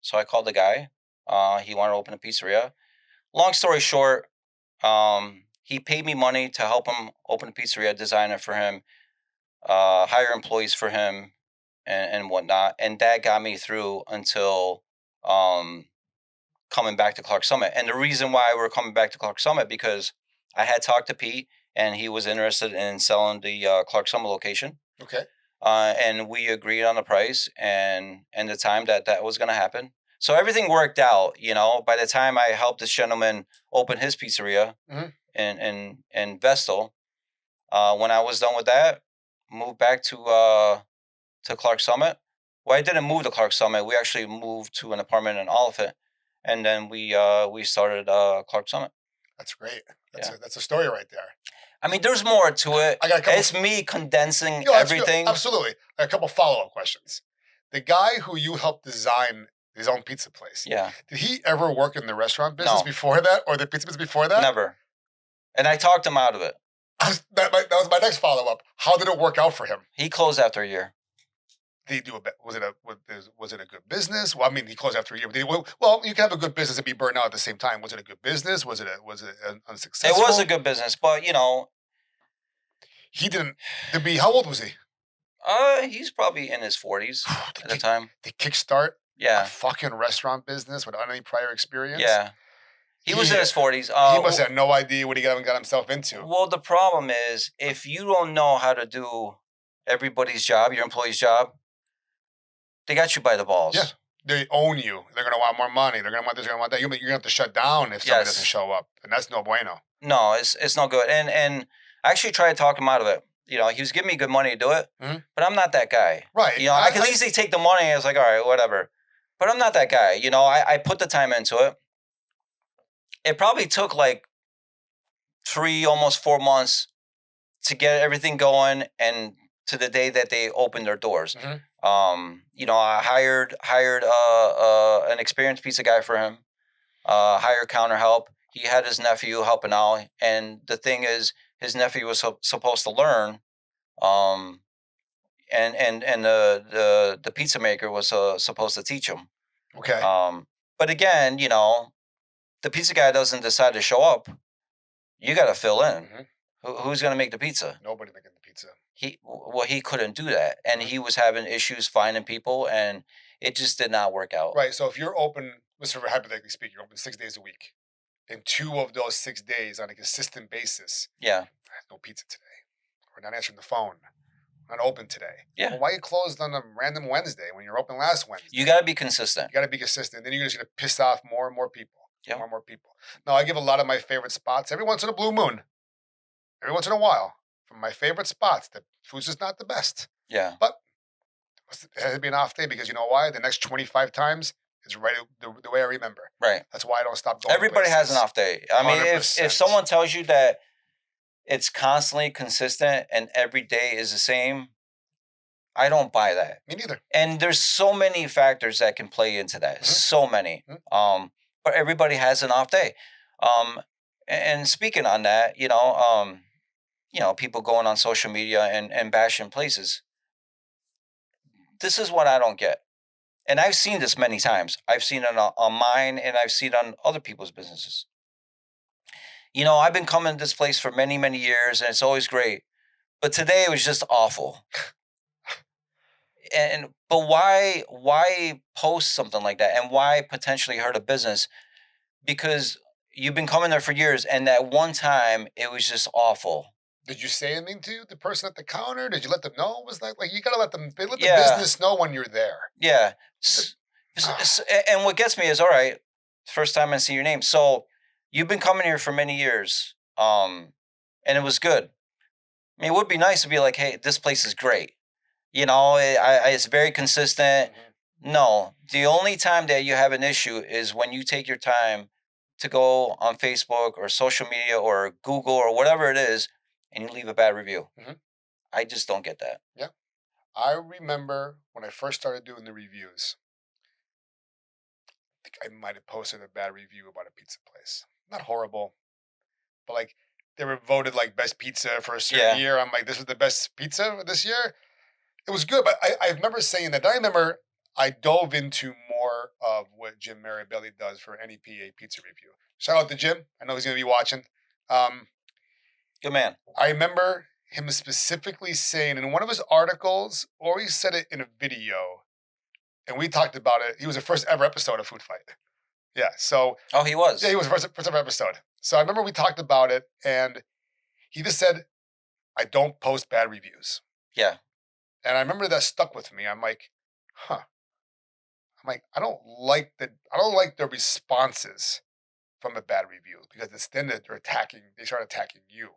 So I called the guy. He wanted to open a pizzeria. Long story short, he paid me money to help him open a pizzeria, design it for him, hire employees for him, and whatnot. And that got me through until coming back to Clark Summit. And the reason why we're coming back to Clark Summit, because I had talked to Pete, and he was interested in selling the Clark Summit location. Okay. And we agreed on the price and the time that was going to happen. So everything worked out. By the time I helped this gentleman open his pizzeria Mhm. in Vestal, when I was done with that, moved back to Clark Summit. Well, I didn't move to Clark Summit. We actually moved to an apartment in Oliphant, and then we started Clark Summit. That's great. Yeah. That's a story right there. I mean, there's more to it. I got a couple. It's me condensing No, everything. Absolutely. A couple follow-up questions. The guy who you helped design his own pizza place. Yeah. Did he ever work in the restaurant business No. before that, or the pizza business before that? Never. And I talked him out of it. That was my next follow-up. How did it work out for him? He closed after a year. Did he do was it a good business? Well, I mean, he closed after a year. Well, you can have a good business and be burned out at the same time. Was it a good business? Was it unsuccessful? It was a good business, but he didn't. How old was he? He's probably in his 40s at the time. The kickstart Yeah. a fucking restaurant business without any prior experience. Yeah. He was in his 40s. He must have no idea what he got himself into. Well, the problem is if you don't know how to do everybody's job, your employee's job, they got you by the balls. Yeah. They own you. They're going to want more money. They're going to want this, they're going to want that. You're going to have to shut down if somebody doesn't show up. And that's no bueno. No, it's no good. And I actually tried to talk him out of it. He was giving me good money to do it, but I'm not that guy. Right. I could easily take the money. I was like, all right, whatever. But I'm not that guy. I put the time into it. It probably took like 3, almost 4 months to get everything going and to the day that they opened their doors. I hired an experienced pizza guy for him, hired counter help. He had his nephew helping out. And the thing is, his nephew was supposed to learn. and the pizza maker was supposed to teach him. Okay. But again, the pizza guy doesn't decide to show up. You got to fill in. Who's going to make the pizza? Nobody making the pizza. He couldn't do that, and he was having issues finding people, and it just did not work out. Right. So if you're open, let's say hypothetically speaking, you're open 6 days a week. In 2 of those 6 days on a consistent basis, Yeah. no pizza today. We're not answering the phone. Not open today. Yeah. Well, why are you closed on a random Wednesday when you're open last Wednesday? You got to be consistent. You got to be consistent. Then you're just going to piss off more and more people. Yeah. More and more people. Now, I give a lot of my favorite spots every once in a blue moon. Every once in a while. From my favorite spots, the food's just not the best. Yeah. But it has to be an off day because you know why? The next 25 times is right the way I remember. Right. That's why I don't stop going. Everybody has an off day. I mean, if 100%. someone tells you that it's constantly consistent and every day is the same, I don't buy that. Me neither. And there's so many factors that can play into that. So many. But everybody has an off day. And speaking on that, people going on social media and bashing places. This is what I don't get. And I've seen this many times. I've seen it on mine, and I've seen it on other people's businesses. I've been coming to this place for many, many years, and it's always great. But today it was just awful. But why post something like that? And why potentially hurt a business? Because you've been coming there for years, and that one time it was just awful. Did you say anything to the person at the counter? Did you let them know? Was that like you gotta let the business know when you're there? Yeah. And what gets me is, all right, first time I see your name. So you've been coming here for many years, and it was good. I mean, it would be nice to be like, hey, this place is great. It's very consistent. No, the only time that you have an issue is when you take your time to go on Facebook or social media or Google or whatever it is, and you leave a bad review. I just don't get that. Yeah. I remember when I first started doing the reviews, I think I might have posted a bad review about a pizza place. Not horrible, but like they were voted like best pizza for a certain year. I'm like, this was the best pizza this year. It was good, but I remember saying that. I remember I dove into more of what Jim Maribelli does for NEPA Pizza Review. Shout out to Jim. I know he's going to be watching. Good man. I remember him specifically saying in one of his articles, or he said it in a video, and we talked about it. He was the first ever episode of Food Fight. Yeah, so. Oh, he was? Yeah, he was the first ever episode. So I remember we talked about it, and he just said, I don't post bad reviews. Yeah. And I remember that stuck with me. I'm like, huh. I'm like, I don't like the responses from a bad review because it's then that they start attacking you.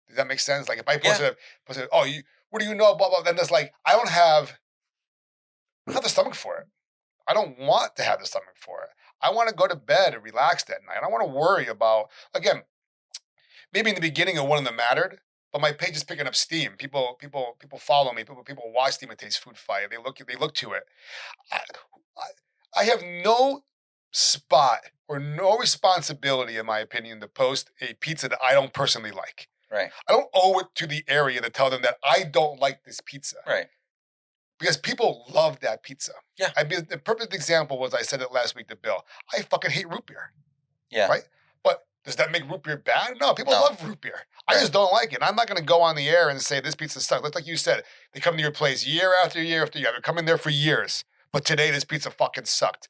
Does that make sense? Like if I posted, what do you know, blah, blah, then it's like, I don't have the stomach for it. I don't want to have the stomach for it. I want to go to bed and relax that night. I don't want to worry about, again, maybe in the beginning it wouldn't have mattered, but my page is picking up steam. People follow me. People watch the Taste Food Fight. They look to it. I have no spot or no responsibility, in my opinion, to post a pizza that I don't personally like. Right. I don't owe it to the area to tell them that I don't like this pizza. Right. Because people love that pizza. Yeah. The perfect example was I said it last week to Bill. I fucking hate root beer. Yeah. Right? But does that make root beer bad? No, people love root beer. I just don't like it. I'm not going to go on the air and say this pizza sucks. Like you said, they come to your place year after year after year. They're coming there for years. But today this pizza fucking sucked.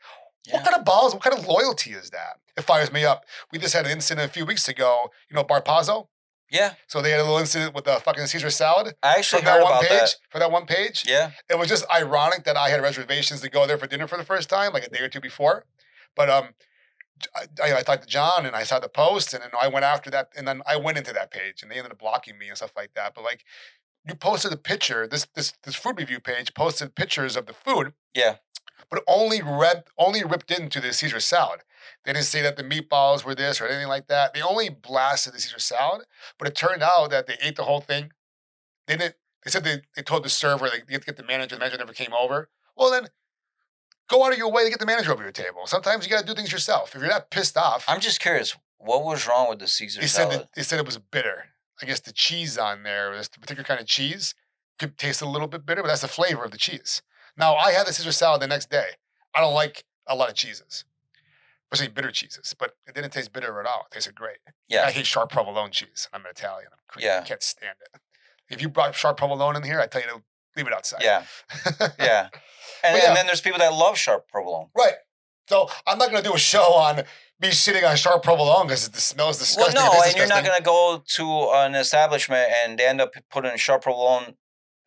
Yeah. What kind of balls, what kind of loyalty is that? It fires me up. We just had an incident a few weeks ago. Barpazzo? Yeah. So they had a little incident with the fucking Caesar salad. I actually heard about that. For that one page. Yeah. It was just ironic that I had reservations to go there for dinner for the first time, like a day or two before. But I talked to John and I saw the post and then I went after that and then I went into that page and they ended up blocking me and stuff like that. But like you posted a picture, this food review page posted pictures of the food. Yeah. But only ripped into the Caesar salad. They didn't say that the meatballs were this or anything like that. They only blasted the Caesar salad, but it turned out that they ate the whole thing. They said they told the server they get the manager. The manager never came over. Well, then go out of your way to get the manager over your table. Sometimes you got to do things yourself. If you're not pissed off. I'm just curious, what was wrong with the Caesar salad? They said it was bitter. I guess the cheese on there, this particular kind of cheese, could taste a little bit bitter, but that's the flavor of the cheese. Now, I had the Caesar salad the next day. I don't like a lot of cheeses, especially bitter cheeses, but it didn't taste bitter at all. It tasted great. Yeah. I hate sharp provolone cheese. I'm an Italian. Yeah. I can't stand it. If you brought sharp provolone in here, I tell you to leave it outside. Yeah. Yeah. And then there's people that love sharp provolone. Right. So I'm not going to do a show on me sitting on sharp provolone because it smells disgusting. Well, no, and you're not going to go to an establishment and they end up putting sharp provolone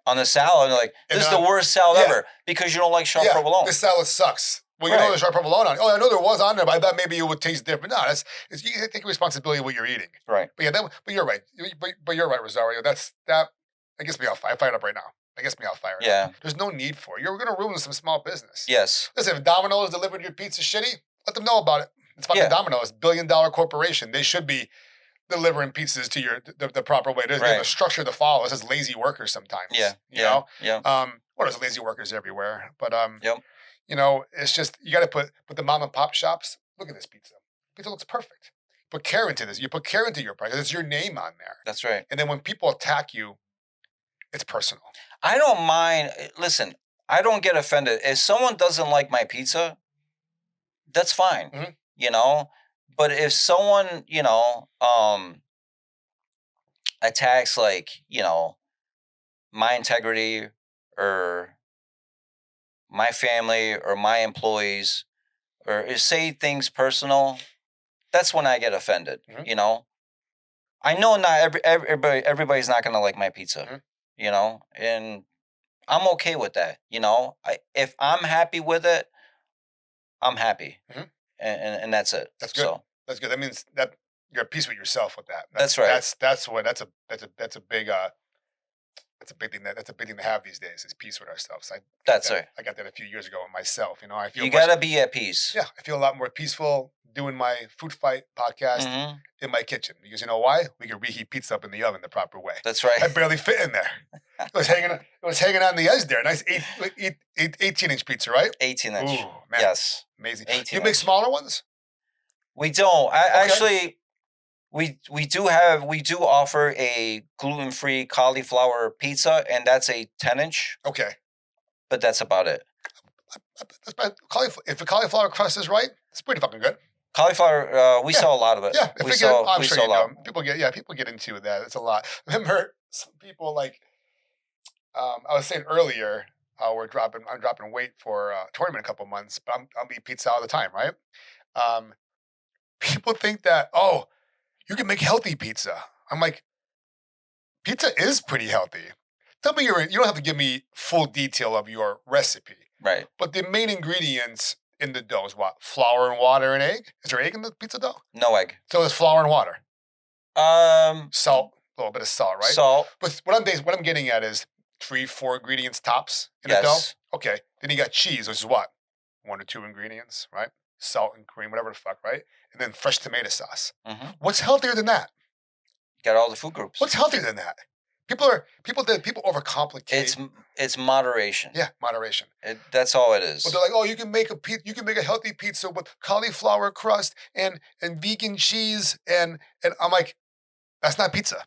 on the salad and like, this is the worst salad ever because you don't like sharp provolone. This salad sucks. Well, you know there's sharp provolone on it. Oh, I know there was on there, but I thought maybe it would taste different. No, you take responsibility of what you're eating. Right. But yeah, but you're right. But you're right, Rosario. That gets me all fired up right now. That gets me all fired up. There's no need for it. You're going to ruin some small business. Yes. Listen, if Domino's delivered your pizza shitty, let them know about it. It's fucking Domino's, billion-dollar corporation. They should be delivering pizzas to the proper way. There's a structure to follow. This is lazy workers sometimes. Yeah. You know? Yeah. Well, there's lazy workers everywhere. But you know, it's just you gotta put the mom and pop shops. Look at this pizza. Pizza looks perfect. Put care into this. You put care into your price. It's your name on there. That's right. And then when people attack you, it's personal. I don't mind. Listen, I don't get offended. If someone doesn't like my pizza, that's fine. Mm-hmm. You know? But if someone, you know, attacks like, you know, my integrity or my family or my employees or say things personal, that's when I get offended, you know? I know not everybody's not going to like my pizza, you know? And I'm okay with that, you know? If I'm happy with it, I'm happy. And that's it. That's good. So, that's good. That means that you're at peace with yourself with that. That's right. That's a big thing. That's a big thing to have these days. Is peace with ourselves. That's right. I got that a few years ago with myself. You know, I feel you gotta be at peace. Yeah, I feel a lot more peaceful doing my food fight podcast in my kitchen because you know why? We can reheat pizza up in the oven the proper way. That's right. I barely fit in there. It was hanging on the edge there. Nice 18-inch pizza, right? 18-inch. Ooh, man. Yes. Amazing. Do you make smaller ones? We don't. Actually, we do offer a gluten-free cauliflower pizza, and that's a 10-inch. Okay. But that's about it. If the cauliflower crust is right, it's pretty fucking good. Cauliflower, we sell a lot of it. Yeah, I'm sure you know. People get into that. It's a lot. Remember, some people like I was saying earlier, I'm dropping weight for a tournament in a couple months, but I'll eat pizza all the time, right? People think that you can make healthy pizza. I'm like, pizza is pretty healthy. Tell me you don't have to give me full detail of your recipe. Right. But the main ingredients in the dough is what? Flour and water and egg? Is there egg in the pizza dough? No egg. So it's flour and water. Salt. A little bit of salt, right? Salt. But what I'm getting at is 3-4 ingredients tops in the dough. Okay. Then you got cheese, which is what? 1 or 2 ingredients, right? Salt and cream, whatever the fuck, right? And then fresh tomato sauce. What's healthier than that? Got all the food groups. What's healthier than that? People overcomplicate. It's moderation. Yeah, moderation. That's all it is. But they're like, you can make a healthy pizza with cauliflower crust and vegan cheese and I'm like, that's not pizza.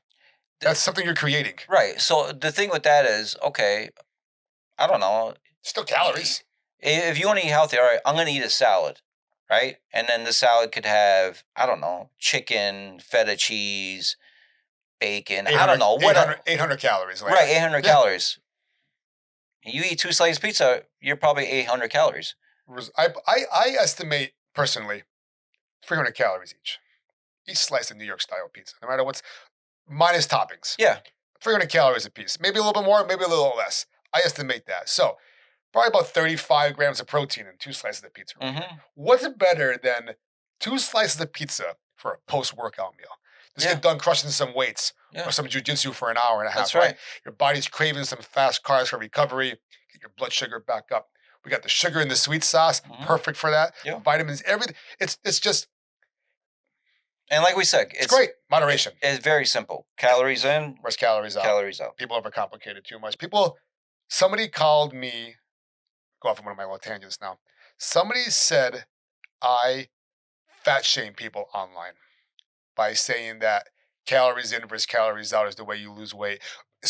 That's something you're creating. Right. So the thing with that is, okay, I don't know. Still calories. If you want to eat healthy, all right, I'm going to eat a salad, right? And then the salad could have, I don't know, chicken, feta cheese, bacon, I don't know. 800 calories. Later. Right, 800 calories. You eat 2 slices of pizza, you're probably 800 calories. I estimate, personally, 300 calories each. Each slice of New York style pizza, no matter what's, minus toppings. Yeah. 300 calories a piece. Maybe a little bit more, maybe a little less. I estimate that. So, probably about 35 grams of protein in 2 slices of pizza. What's better than 2 slices of pizza for a post-workout meal? Just get done crushing some weights or some jujitsu for an hour and a half. That's right. Your body's craving some fast carbs for recovery. Get your blood sugar back up. We got the sugar in the sweet sauce, perfect for that. Yep. Vitamins, everything. It's just. And like we said, it's great. Moderation. It's very simple. Calories in. Where's calories out? Calories out. People overcomplicate it too much. Somebody called me, go off on one of my little tangents now. Somebody said I fat shame people online by saying that calories in versus calories out is the way you lose weight.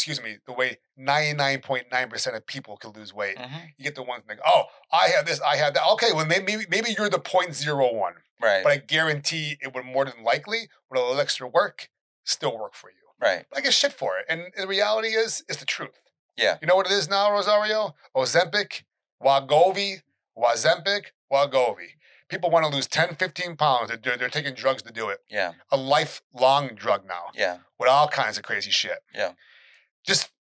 the way 99.9% of people can lose weight. Mhm. You get the ones that go, oh, I have this, I have that. Okay, well, maybe you're the 0.01. Right. But I guarantee it would more than likely, with a little extra work, still work for you. Right. But I get shit for it. And the reality is, it's the truth. Yeah. You know what it is now, Rosario? Ozempic, Wegovy, Wegovy. People want to lose 10, 15 pounds. They're taking drugs to do it. Yeah. A lifelong drug now. Yeah. With all kinds of crazy shit. Yeah. Just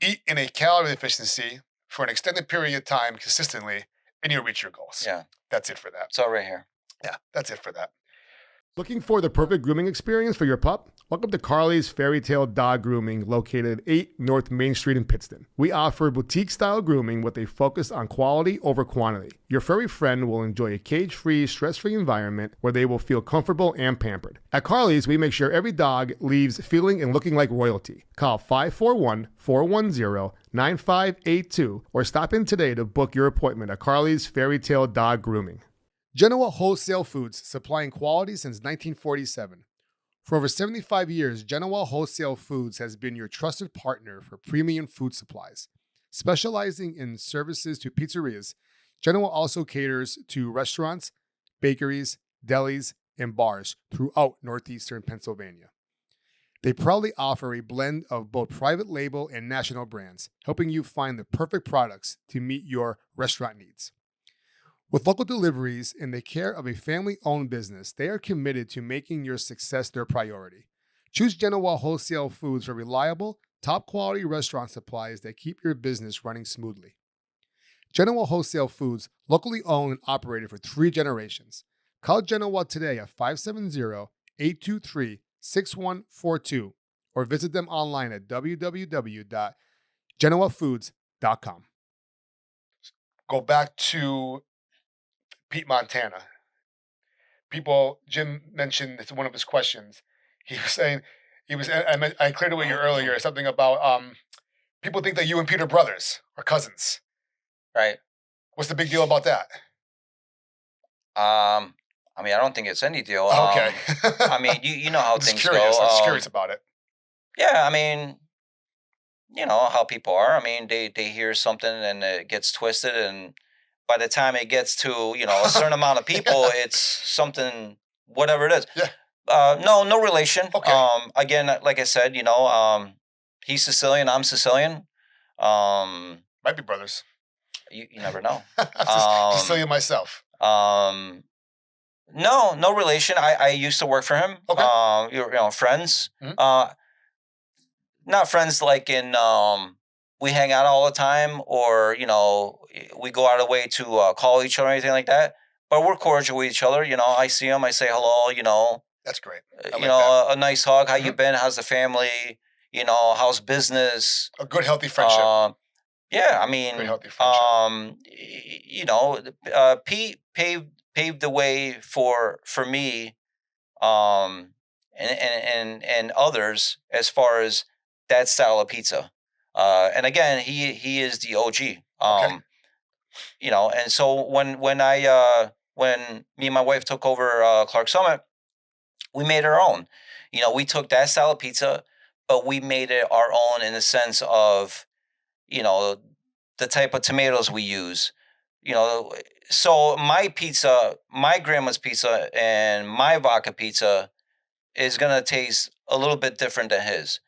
eat in a calorie deficiency for an extended period of time consistently, and you'll reach your goals. Yeah. That's it for that. It's all right here. Yeah, that's it for that. Looking for the perfect grooming experience for your pup? Welcome to Carly's Fairy Tale Dog Grooming, located at 8 North Main Street in Pittston. We offer boutique-style grooming with a focus on quality over quantity. Your furry friend will enjoy a cage-free, stress-free environment where they will feel comfortable and pampered. At Carly's, we make sure every dog leaves feeling and looking like royalty. Call 541-410-9582 or stop in today to book your appointment at Carly's Fairy Tale Dog Grooming. Genoa Wholesale Foods, supplying quality since 1947. For over 75 years, Genoa Wholesale Foods has been your trusted partner for premium food supplies. Specializing in services to pizzerias, Genoa also caters to restaurants, bakeries, delis, and bars throughout northeastern Pennsylvania. They proudly offer a blend of both private label and national brands, helping you find the perfect products to meet your restaurant needs. With local deliveries and the care of a family-owned business, they are committed to making your success their priority. Choose Genoa Wholesale Foods for reliable, top-quality restaurant supplies that keep your business running smoothly. Genoa Wholesale Foods, locally owned and operated for 3 generations. Call Genoa today at 570-823-6142 or visit them online at www.genoafoods.com. Go back to Pete Montana. Jim mentioned, it's one of his questions. He was saying, I cleared it with you earlier, something about people think that you and Pete are brothers or cousins. Right. What's the big deal about that? I mean, I don't think it's any deal. Okay. I mean, you know how I'm just things curious. go. I'm just curious about it. Yeah, I mean, you know how people are. I mean, they hear something and it gets twisted, and by the time it gets to, you know, a certain amount of people, it's something, whatever it is. Yeah. No relation. Okay. Again, like I said, you know, he's Sicilian, I'm Sicilian. Might be brothers. You never know. Sicilian myself. No relation. I used to work for him. Okay. You know, friends. Mhm. Not friends like in we hang out all the time, or you know, we go out of the way to call each other or anything like that. But we're cordial with each other. You know, I see him, I say hello. You know, That's great. you know, a nice hug. How you been? How's the family? You know, how's business? A good, healthy friendship. Yeah, I mean, Good, healthy friendship. you know, Pete paved the way for me, and others as far as that style of pizza. And again, he is the OG. Okay. You know, and so when me and my wife took over Clark Summit, we made our own. You know, we took that style of pizza, but we made it our own in the sense of, you know, the type of tomatoes we use. You know, so my pizza, my grandma's pizza, and my vodka pizza is gonna taste a little bit different than his,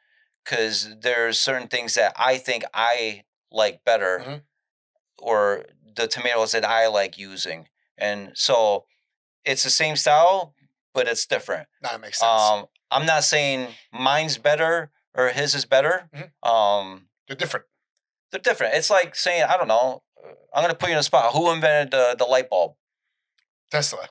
because there's certain things that I think I like better, or the tomatoes that I like using, and so it's the same style, but it's different. That makes sense. I'm not saying mine's better or his is better. They're different. They're different. It's like saying, I don't know, I'm going to put you in a spot. Who invented the light bulb? Tesla.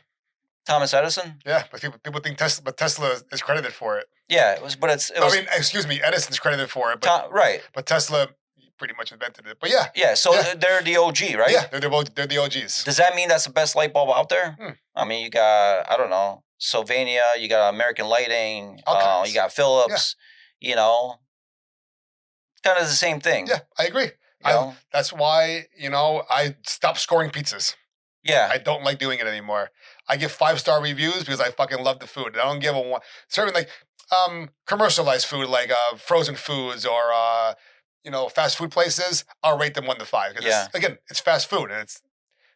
Thomas Edison? Yeah, but people think Tesla, but Tesla is credited for it. Yeah, it was, but it was. I mean, excuse me, Edison's credited for it, but right. But Tesla pretty much invented it. But yeah. Yeah, so they're the OG, right? Yeah, they're the OGs. Does that mean that's the best light bulb out there? I mean, you got, I don't know, Sylvania, you got American Lighting, you got Philips, you know, kind of the same thing. Yeah, I agree. That's why, you know, I stopped scoring pizzas. Yeah. I don't like doing it anymore. I give 5-star reviews because I fucking love the food. I don't give a one. Serving, like, commercialized food like frozen foods or fast food places, I'll rate them 1 to 5 because it's fast food and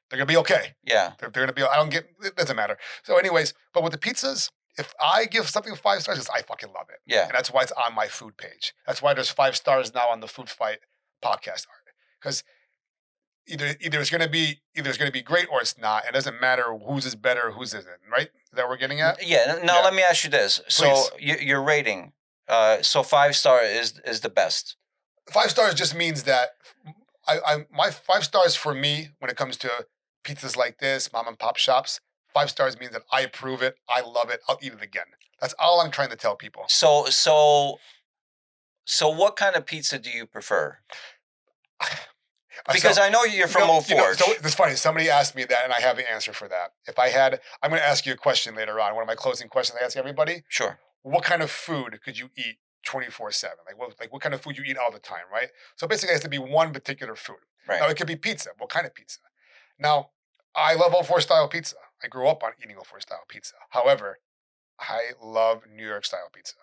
they're gonna be okay. Yeah. They're gonna be. I don't get. It doesn't matter. So, anyways, but with the pizzas, if I give something 5 stars, it's I fucking love it. Yeah. And that's why it's on my food page. That's why there's 5 stars now on the Food Fight podcast art because either it's gonna be great or it's not. It doesn't matter whose is better, whose isn't. Right? Is that what we're getting at? Yeah. Now let me ask you this. So your rating. So 5 star is the best. 5 stars just means that my 5 stars for me when it comes to pizzas like this, mom and pop shops, 5 stars means that I approve it, I love it, I'll eat it again. That's all I'm trying to tell people. So what kind of pizza do you prefer? Because I know you're from Old Forge. So it's funny. Somebody asked me that, and I have the answer for that. I'm going to ask you a question later on. One of my closing questions I ask everybody. Sure. What kind of food could you eat 24/7? Like what kind of food you eat all the time, right? So basically, it has to be one particular food. Right. Now it could be pizza. What kind of pizza? Now, I love Old Forge style pizza. I grew up on eating Old Forge style pizza. However, I love New York style pizza.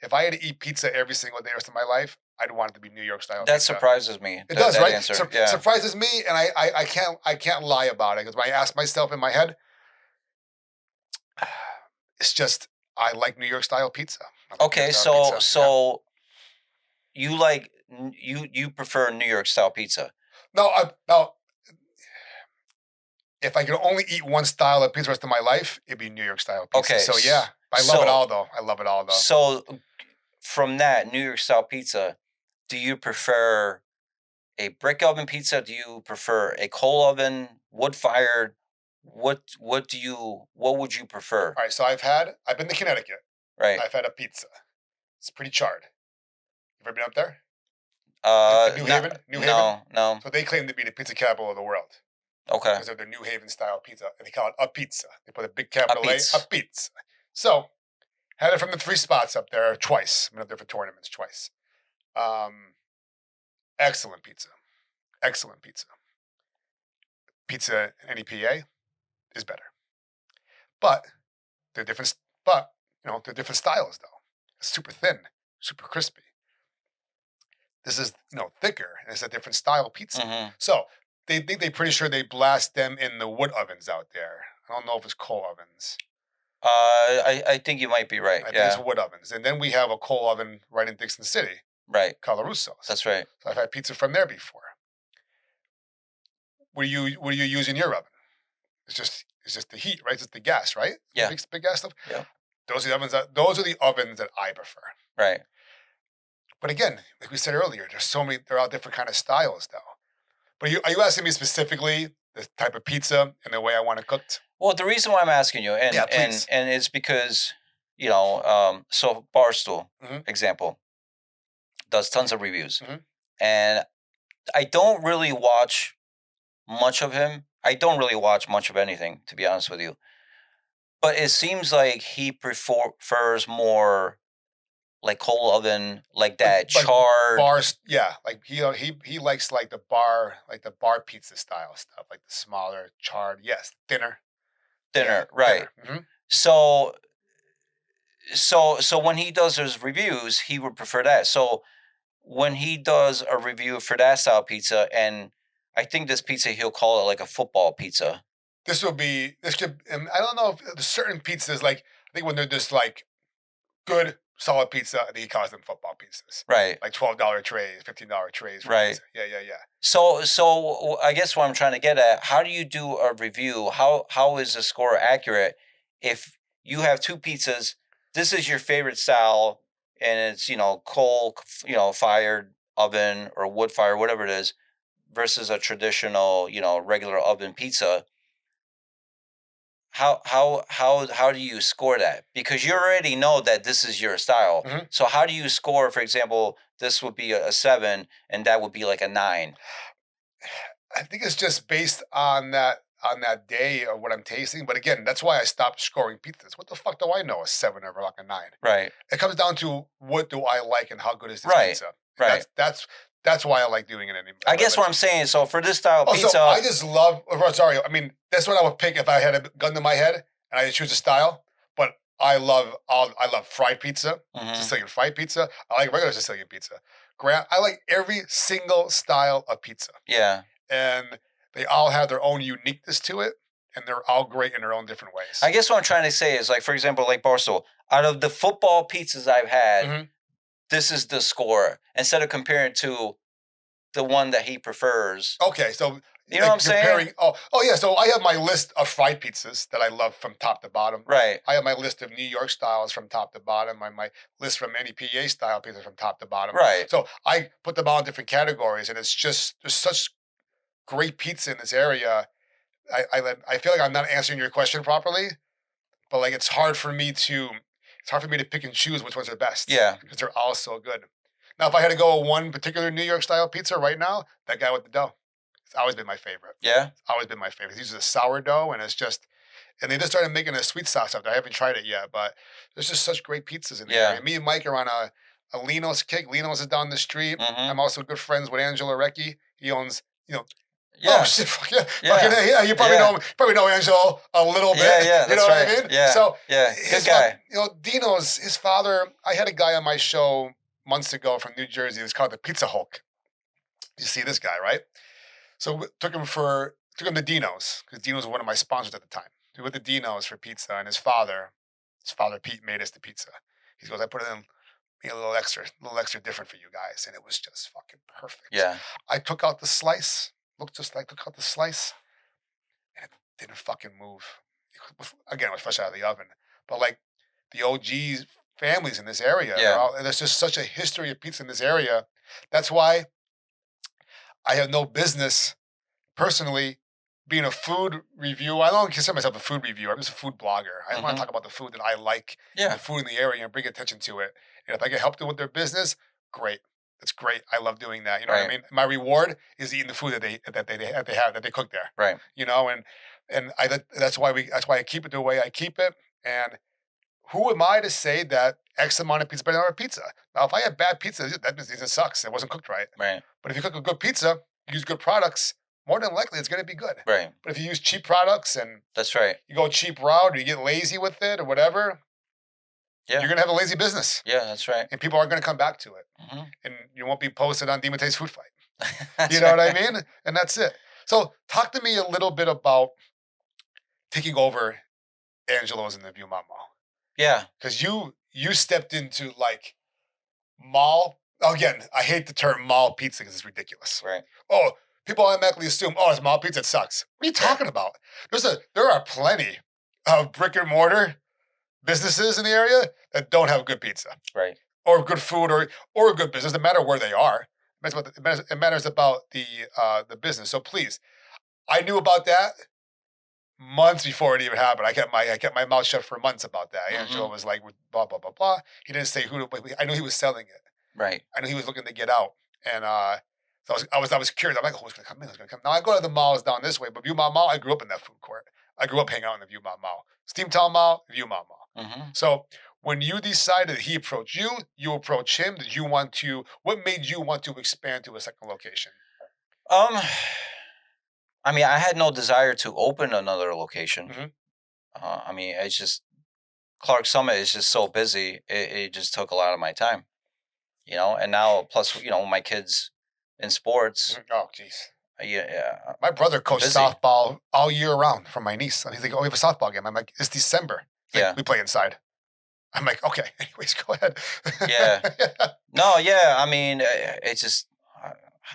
If I had to eat pizza every single day the rest of my life, I'd want it to be New York style pizza. That surprises me. It does, that right? Answer. Surprises me, and I can't lie about it because when I ask myself in my head, it's just I like New York style pizza. Okay, so you like you prefer New York style pizza? No, if I could only eat one style of pizza the rest of my life, it'd be New York style pizza. Okay, so yeah, I love it all though. I love it all though. So from that New York style pizza, do you prefer a brick oven pizza? Do you prefer a coal oven, wood fired? What would you prefer? All right, so I've been to Connecticut. Right. I've had a pizza. It's pretty charred. You ever been up there? New Haven? No. So they claim to be the pizza capital of the world. Okay. Because of their New Haven style pizza. And they call it a pizza. They put a big capital A, pizza. a pizza. So, had it from the 3 spots up there twice. I've been up there for tournaments twice. Excellent pizza. Excellent pizza. Pizza in any PA is better. But they're different styles though. It's super thin, super crispy. This is, thicker, and it's a different style pizza. Mm-hmm. So they think they're pretty sure they blast them in the wood ovens out there. I don't know if it's coal ovens. I think you might be right. I think it's wood ovens. And then we have a coal oven right in Dixon City. Right. Colaruso's. That's right. So I've had pizza from there before. What do you use in your oven? It's just the heat, right? It's the gas, right? Yeah. Big gas stuff. Yeah. Those are the ovens that I prefer. Right. But again, like we said earlier, there are different kind of styles though. But are you asking me specifically the type of pizza and the way I want it cooked? Well, the reason why I'm asking you, and it's because, so Barstool, example, does tons of reviews. Mm-hmm. And I don't really watch much of him. I don't really watch much of anything, to be honest with you. But it seems like he prefers more like coal oven, like that charred bars. Yeah, like he likes like the bar pizza style stuff, like the smaller charred. Yes, thinner, right? Thinner. Mm-hmm. So when he does his reviews, he would prefer that. So when he does a review for that style pizza, and I think this pizza he'll call it like a football pizza. This could. And I don't know if there's certain pizzas like I think when they're just like good solid pizza, I think he calls them football pizzas. Right. Like $12 trays, $15 trays. For right. Pizza. Yeah. So I guess what I'm trying to get at, how do you do a review? How is the score accurate if you have 2 pizzas? This is your favorite style, and it's coal, fired oven or wood fire, whatever it is, versus a traditional regular oven pizza. How do you score that? Because you already know that this is your style. Mm-hmm. So how do you score? For example, this would be a 7, and that would be like a 9. I think it's just based on that day of what I'm tasting. But again, that's why I stopped scoring pizzas. What the fuck do I know? A 7 or like a 9. Right. It comes down to what do I like and how good is this pizza. Right. That's why I like doing it anymore. I guess what I'm saying is, so for this style pizza, so I just love Rosario. I mean, that's what I would pick if I had a gun to my head and I choose a style. But I love fried pizza, Mhm. Sicilian fried pizza. I like regular Sicilian pizza. I like every single style of pizza, Yeah. and they all have their own uniqueness to it, and they're all great in their own different ways. I guess what I'm trying to say is, like, for example, like Barstool, out of the football pizzas I've had, Mhm. this is the score. Instead of comparing to the one that he prefers. Okay, so You know what I'm saying? Oh yeah. So I have my list of fried pizzas that I love from top to bottom. Right. I have my list of New York styles from top to bottom. My list from any PA style pizza from top to bottom. Right. So I put them all in different categories, and it's just there's such great pizza in this area. I feel like I'm not answering your question properly, but like it's hard for me to pick and choose which ones are best. Yeah. Because they're all so good. Now, if I had to go with one particular New York style pizza right now, that guy with the dough. It's always been my favorite. Yeah. It's always been my favorite. He uses a sourdough, and it's just, and they just started making a sweet sauce up there. I haven't tried it yet, but there's just such great pizzas in the Yeah. area. Me and Mike are on a Lino's kick. Lino's is down the street. Mhm. I'm also good friends with Angelo Recchi. He owns, Yeah. oh shit, fuck yeah, Yeah. fucking yeah. You probably know Angelo a little bit. Yeah. You That's know right. what I mean? Yeah. So Yeah. Good his guy. Dino's his father. I had a guy on my show months ago from New Jersey. It was called the Pizza Hulk. You see this guy, right? So took him to Dino's because Dino's was one of my sponsors at the time. We went to Dino's for pizza, and his father Pete made us the pizza. He goes, I put it in a little extra different for you guys, and it was just fucking perfect. Yeah. I took out the slice, took out the slice, and it didn't fucking move. Again, it was fresh out of the oven, but like the OGs families in this area, Yeah. there's just such a history of pizza in this area. That's why I have no business personally being a food reviewer. I don't consider myself a food reviewer. I'm just a food blogger. I want Mhm. to talk about the food that I like, Yeah. the food in the area, and bring attention to it. And if I can help them with their business, great. That's great. I love doing that. You know what I Right. mean? My reward is eating the food that they cook there. Right. And that's why I keep it the way I keep it. And who am I to say that X amount of pizza is better than our pizza? Now, if I have bad pizza, that means it sucks. It wasn't cooked right. Right. But if you cook a good pizza, use good products, more than likely it's going to be good. Right. But if you use cheap products and That's right. you go cheap route or you get lazy with it or whatever, Yeah. you're going to have a lazy business. Yeah. That's right. And people aren't going to come back to it. Mm-hmm. And you won't be posted on Demonte's Food Fight. That's You know what I right. mean? And that's it. So talk to me a little bit about taking over Angelo's in the Viewmont Mall. Yeah. Because you stepped into like mall. Again, I hate the term mall pizza because it's ridiculous. Right. Oh, people automatically assume, oh, it's mall pizza, it sucks. What are you talking about? There are plenty of brick and mortar businesses in the area that don't have good pizza. Right. Or good food or a good business. It doesn't matter where they are. It matters about the business. So please, I knew about that months before it even happened. I kept my mouth shut for months about that. Mhm. Angelo was like, blah blah blah blah. He didn't say who. But I knew he was selling it. Right. I knew he was looking to get out, and so I was curious. I'm like, who's gonna come in? Who's gonna come? Now I go to the malls down this way, but Viewmont Mall, I grew up in that food court. I grew up hanging out in the Viewmont Mall, Steamtown Mall, Viewmont Mall. Mm-hmm. So when you decided he approached you, you approach him. Did you want to? What made you want to expand to a second location? I mean, I had no desire to open another location. Mhm. I mean, it's just Clark Summit is just so busy. It just took a lot of my time, And now, plus, my kids in sports. Oh, jeez. Yeah. My brother coached busy. softball all year round for my niece. And he's like, oh, we have a softball game. I'm like, it's December. He's like, Yeah. we play inside. I'm like, okay. Anyways, go ahead. Yeah. No, yeah. I mean, it's just,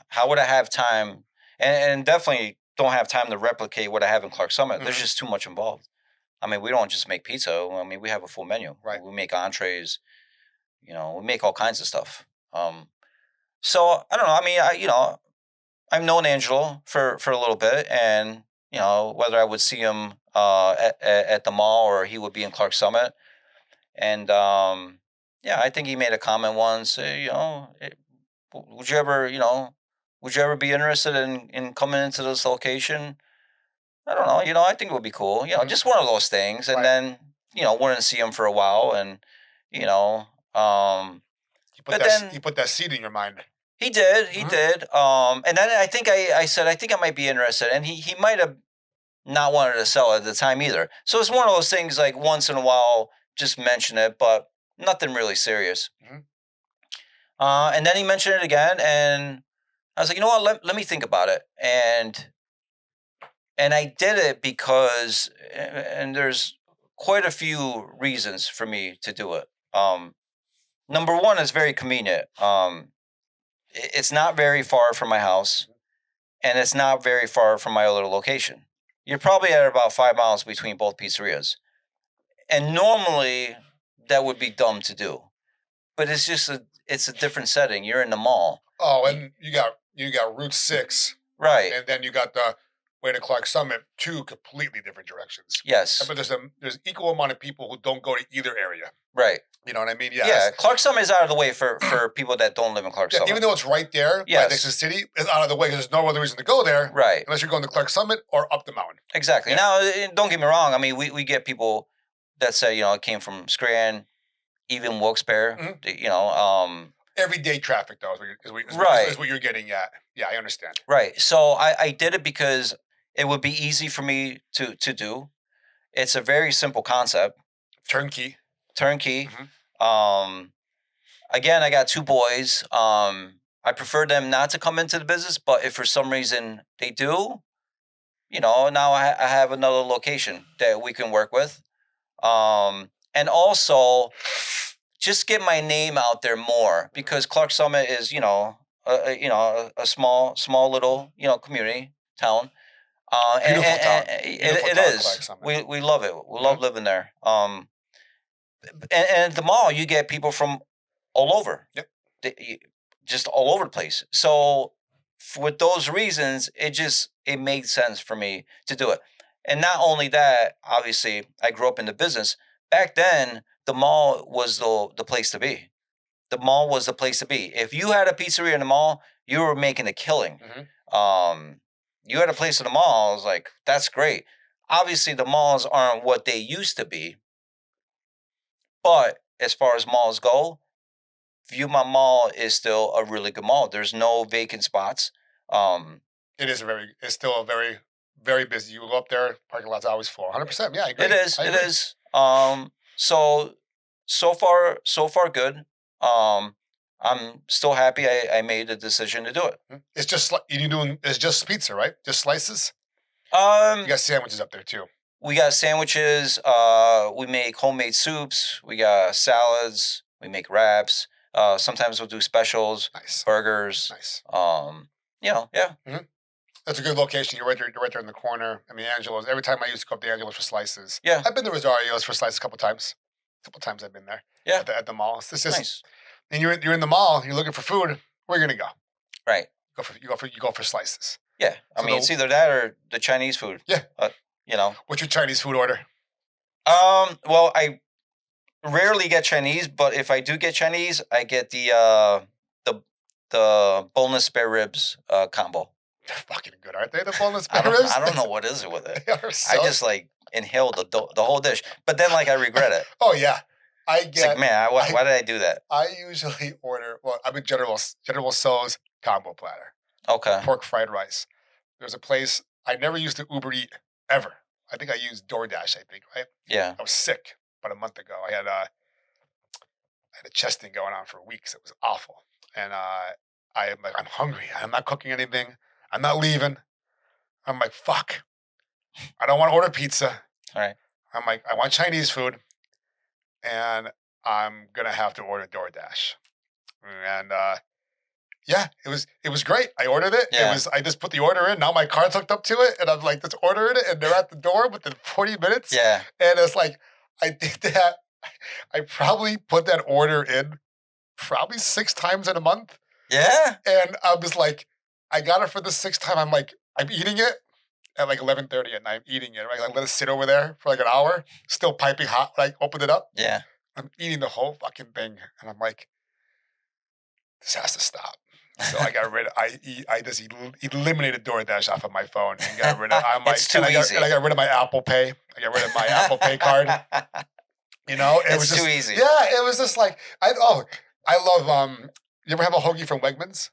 how would I have time? And definitely don't have time to replicate what I have in Clark Summit. There's Mhm. just too much involved. I mean, we don't just make pizza. I mean, we have a full menu. Right. We make entrees. We make all kinds of stuff. So I don't know. I mean, I've known Angelo for a little bit, and whether I would see him at the mall or he would be in Clark Summit, and I think he made a comment once. Would you ever be interested in coming into this location? I don't know. I think it would be cool. Mhm. Just one of those things, and Right. then wouldn't see him for a while, and You put that seed in your mind. he did. He Mhm. did. And then I think I said, I think I might be interested. And he might have not wanted to sell at the time either. So it's one of those things like once in a while just mention it, but nothing really serious. Mhm. And then he mentioned it again, and I was like, you know what? Let me think about it. And I did it because, and there's quite a few reasons for me to do it. Number one is very convenient. It's not very far from my house, and it's not very far from my other location. You're probably at about 5 miles between both pizzerias. And normally that would be dumb to do, but it's a different setting. You're in the mall, Oh, and you got Route 6, right? and then you got the way to Clark Summit, two completely different directions. Yes, But there's equal amount of people who don't go to either area. right. You know what I mean? Yeah, Clark Summit is out of the way for people that don't live in Clark Yeah, Summit. even though it's right there, right Yes. next to the city, it's out of the way because there's no other reason to go there, Right. unless you're going to Clark Summit or up the mountain. Exactly. Yeah. Now, don't get me wrong. I mean, we get people that say, it came from Scranton, even Wilkes-Barre. Mhm. Everyday traffic, though, is Right. what you're getting at. Yeah, I understand. Right. So I did it because it would be easy for me to do. It's a very simple concept. Turnkey. Again, I got two boys. I prefer them not to come into the business, but if for some reason they do, now I have another location that we can work with. And also just get my name out there more, because Clark Summit is, a small little, community town. Beautiful town. It Clark is. Summit. We love it. We love living there. And at the mall, you get people from all over. Yep. Just all over the place. So with those reasons, it made sense for me to do it. And not only that, obviously, I grew up in the business. Back then, the mall was the place to be. The mall was the place to be. If you had a pizzeria in the mall, you were making a killing. You had a place in the mall, I was like, that's great. Obviously, the malls aren't what they used to be. But as far as malls go, Viewmont Mall is still a really good mall. There's no vacant spots. It's still a very, very busy. You go up there, parking lot's always full. 100%. Yeah, I agree. It is. So far good. I'm still happy I made the decision to do it. It's just it's just pizza, right? Just slices. You got sandwiches up there too. We got sandwiches. We make homemade soups. We got salads. We make wraps. Sometimes we'll do specials. Nice. Burgers. Nice. Yeah. That's a good location. You're right there in the corner. I mean, Angelo's. Every time I used to go up to Angelo's for slices. Yeah. I've been to Rosario's for slices a couple times. I've been there. Yeah. At the mall. It's just nice. And you're in the mall. You're looking for food. Where are you gonna go? Right. You go for slices. Yeah. I mean, it's either that or the Chinese food. Yeah. What's your Chinese food order? Well, I rarely get Chinese, but if I do get Chinese, I get the boneless spare ribs combo. They're fucking good, aren't they? The boneless spare ribs. I don't know what is it with it. I just inhale the whole dish, but then I regret it. Oh yeah, It's like, man, why did I do that? I usually order. Well, I'm a General Tso's combo platter. Okay. Pork fried rice. There's a place I never used to Uber Eat ever. I think I used DoorDash. Right? Yeah. I was sick about a month ago. I had a chest thing going on for weeks. It was awful, and I'm hungry. I'm not cooking anything. I'm not leaving. I'm like, fuck. I don't want to order pizza. All right. I'm like, I want Chinese food, and I'm gonna have to order DoorDash. And yeah, it was great. I ordered it. Yeah. I just put the order in. Now my card's hooked up to it, and I'm like, just ordering it, and they're at the door within 40 minutes. Yeah. And it's like, I did that. I probably put that order in probably 6 times in a month. Yeah. And I was like, I got it for the 6th time. I'm like, I'm eating it at like 11:30 at night. I'm eating it. Right? I let it sit over there for like an hour, still piping hot. When I opened it up. Yeah. I'm eating the whole fucking thing, and I'm like, this has to stop. So I got rid of. I just eliminated DoorDash off of my phone and got rid of. I'm like, it's too easy. And I got rid of my Apple Pay. I got rid of my Apple Pay card. It was just too easy. Yeah, it was just like I love. You ever have a hoagie from Wegmans?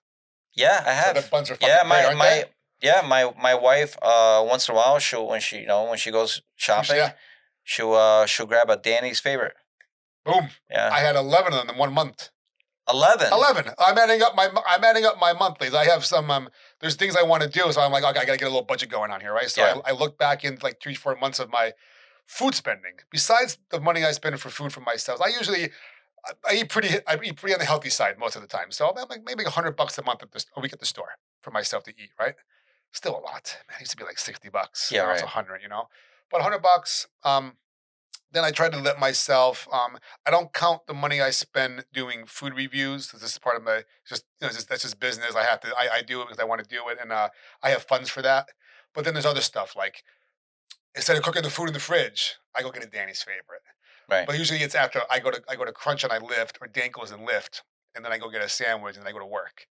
Yeah, I have. So the buns are fucking great, aren't they? Yeah, my wife once in a while when she goes shopping, Yeah. she'll grab a Danny's favorite. Boom. Yeah. I had 11 of them in 1 month. 11. 11. I'm adding up my monthlies. I have some there's things I want to do, so I'm like, okay, I gotta get a little budget going on here, right? So Yeah. I look back in like 3-4 months of my food spending. Besides the money I spend for food for myself, I eat pretty on the healthy side most of the time. So I'm like maybe $100 a month a week at the store for myself to eat, right? Still a lot. Man, it used to be like $60. Yeah, Now it's right. 100, But $100. Then I try to let myself. I don't count the money I spend doing food reviews. This is part of my that's just business. I have to. I do it because I want to do it, and I have funds for that. But then there's other stuff like instead of cooking the food in the fridge, I go get a Danny's favorite. Right. But usually it's after I go to Crunch and I lift, or Danko's and lift, and then I go get a sandwich and I go to work.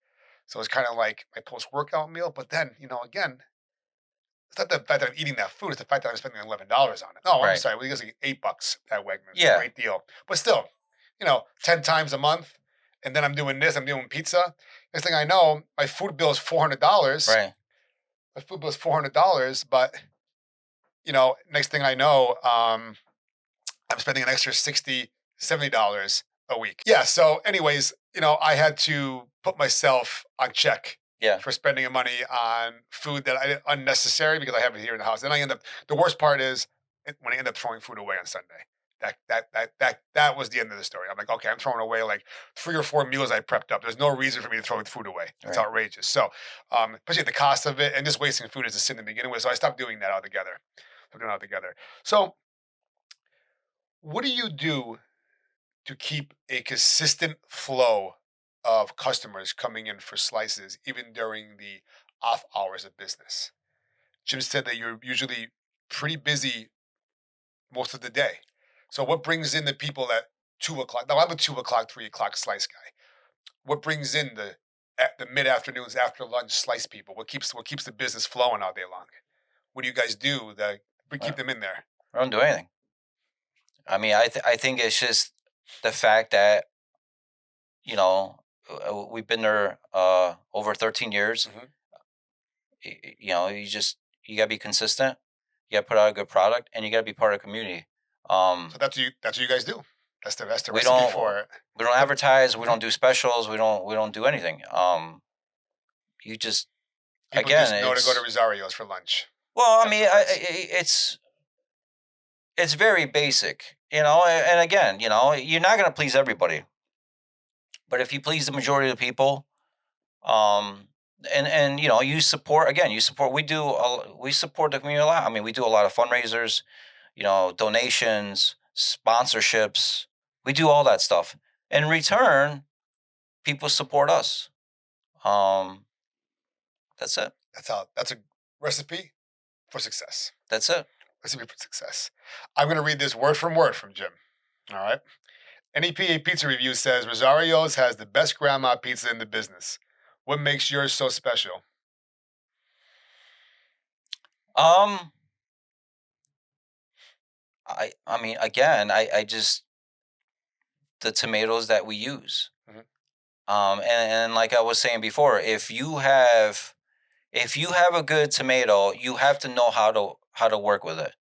So it's kind of like my post workout meal. But then again, it's not the fact that I'm eating that food; it's the fact that I'm spending $11 on it. No, I'm Right. sorry. We get $8 at Wegmans. Yeah. Great deal. But still, 10 times a month, and then I'm doing this. I'm doing pizza. Next thing I know, my food bill is $400. Right. My food bill is $400, but next thing I know, I'm spending an extra $60, $70 a week. Yeah. So, anyways, I had to put myself on check. Yeah. For spending money on food that I unnecessary because I have it here in the house. Then I end up. The worst part is when I end up throwing food away on Sunday. That was the end of the story. I'm like, okay, I'm throwing away like 3 or 4 meals I prepped up. There's no reason for me to throw food away. It's Right. outrageous. So, especially the cost of it and just wasting food is a sin to begin with. So I stopped doing that altogether. So, what do you do to keep a consistent flow of customers coming in for slices, even during the off hours of business? Jim said that you're usually pretty busy most of the day. So what brings in the people at 2 o'clock? Now I'm a 2 o'clock, 3 o'clock slice guy. What brings in the mid afternoons after lunch slice people? What keeps the business flowing all day long? What do you guys do that keep them in there? I don't do anything. I mean, I think it's just the fact that we've been there over 13 years. Mhm. You gotta be consistent. You gotta put out a good product, and you gotta be part of the community. So that's what you guys do. That's the We recipe don't for it. we don't advertise. We don't do specials. We don't do anything. You just People again, just know to go to it's Rosario's for lunch. well. I That's mean, what it it's very basic, and again, you're not gonna please everybody, but if you please the majority of the people, and you support we support the community a lot. I mean, we do a lot of fundraisers, donations, sponsorships. We do all that stuff. In return, people support us. That's it. That's a recipe for success. That's it. Recipe for success. I'm going to read this word from Jim. All right. NEPA Pizza Review says Rosario's has the best grandma pizza in the business. What makes yours so special? I mean, again, I just the tomatoes that we use. Mhm. And like I was saying before, if you have a good tomato, you have to know how to work with it.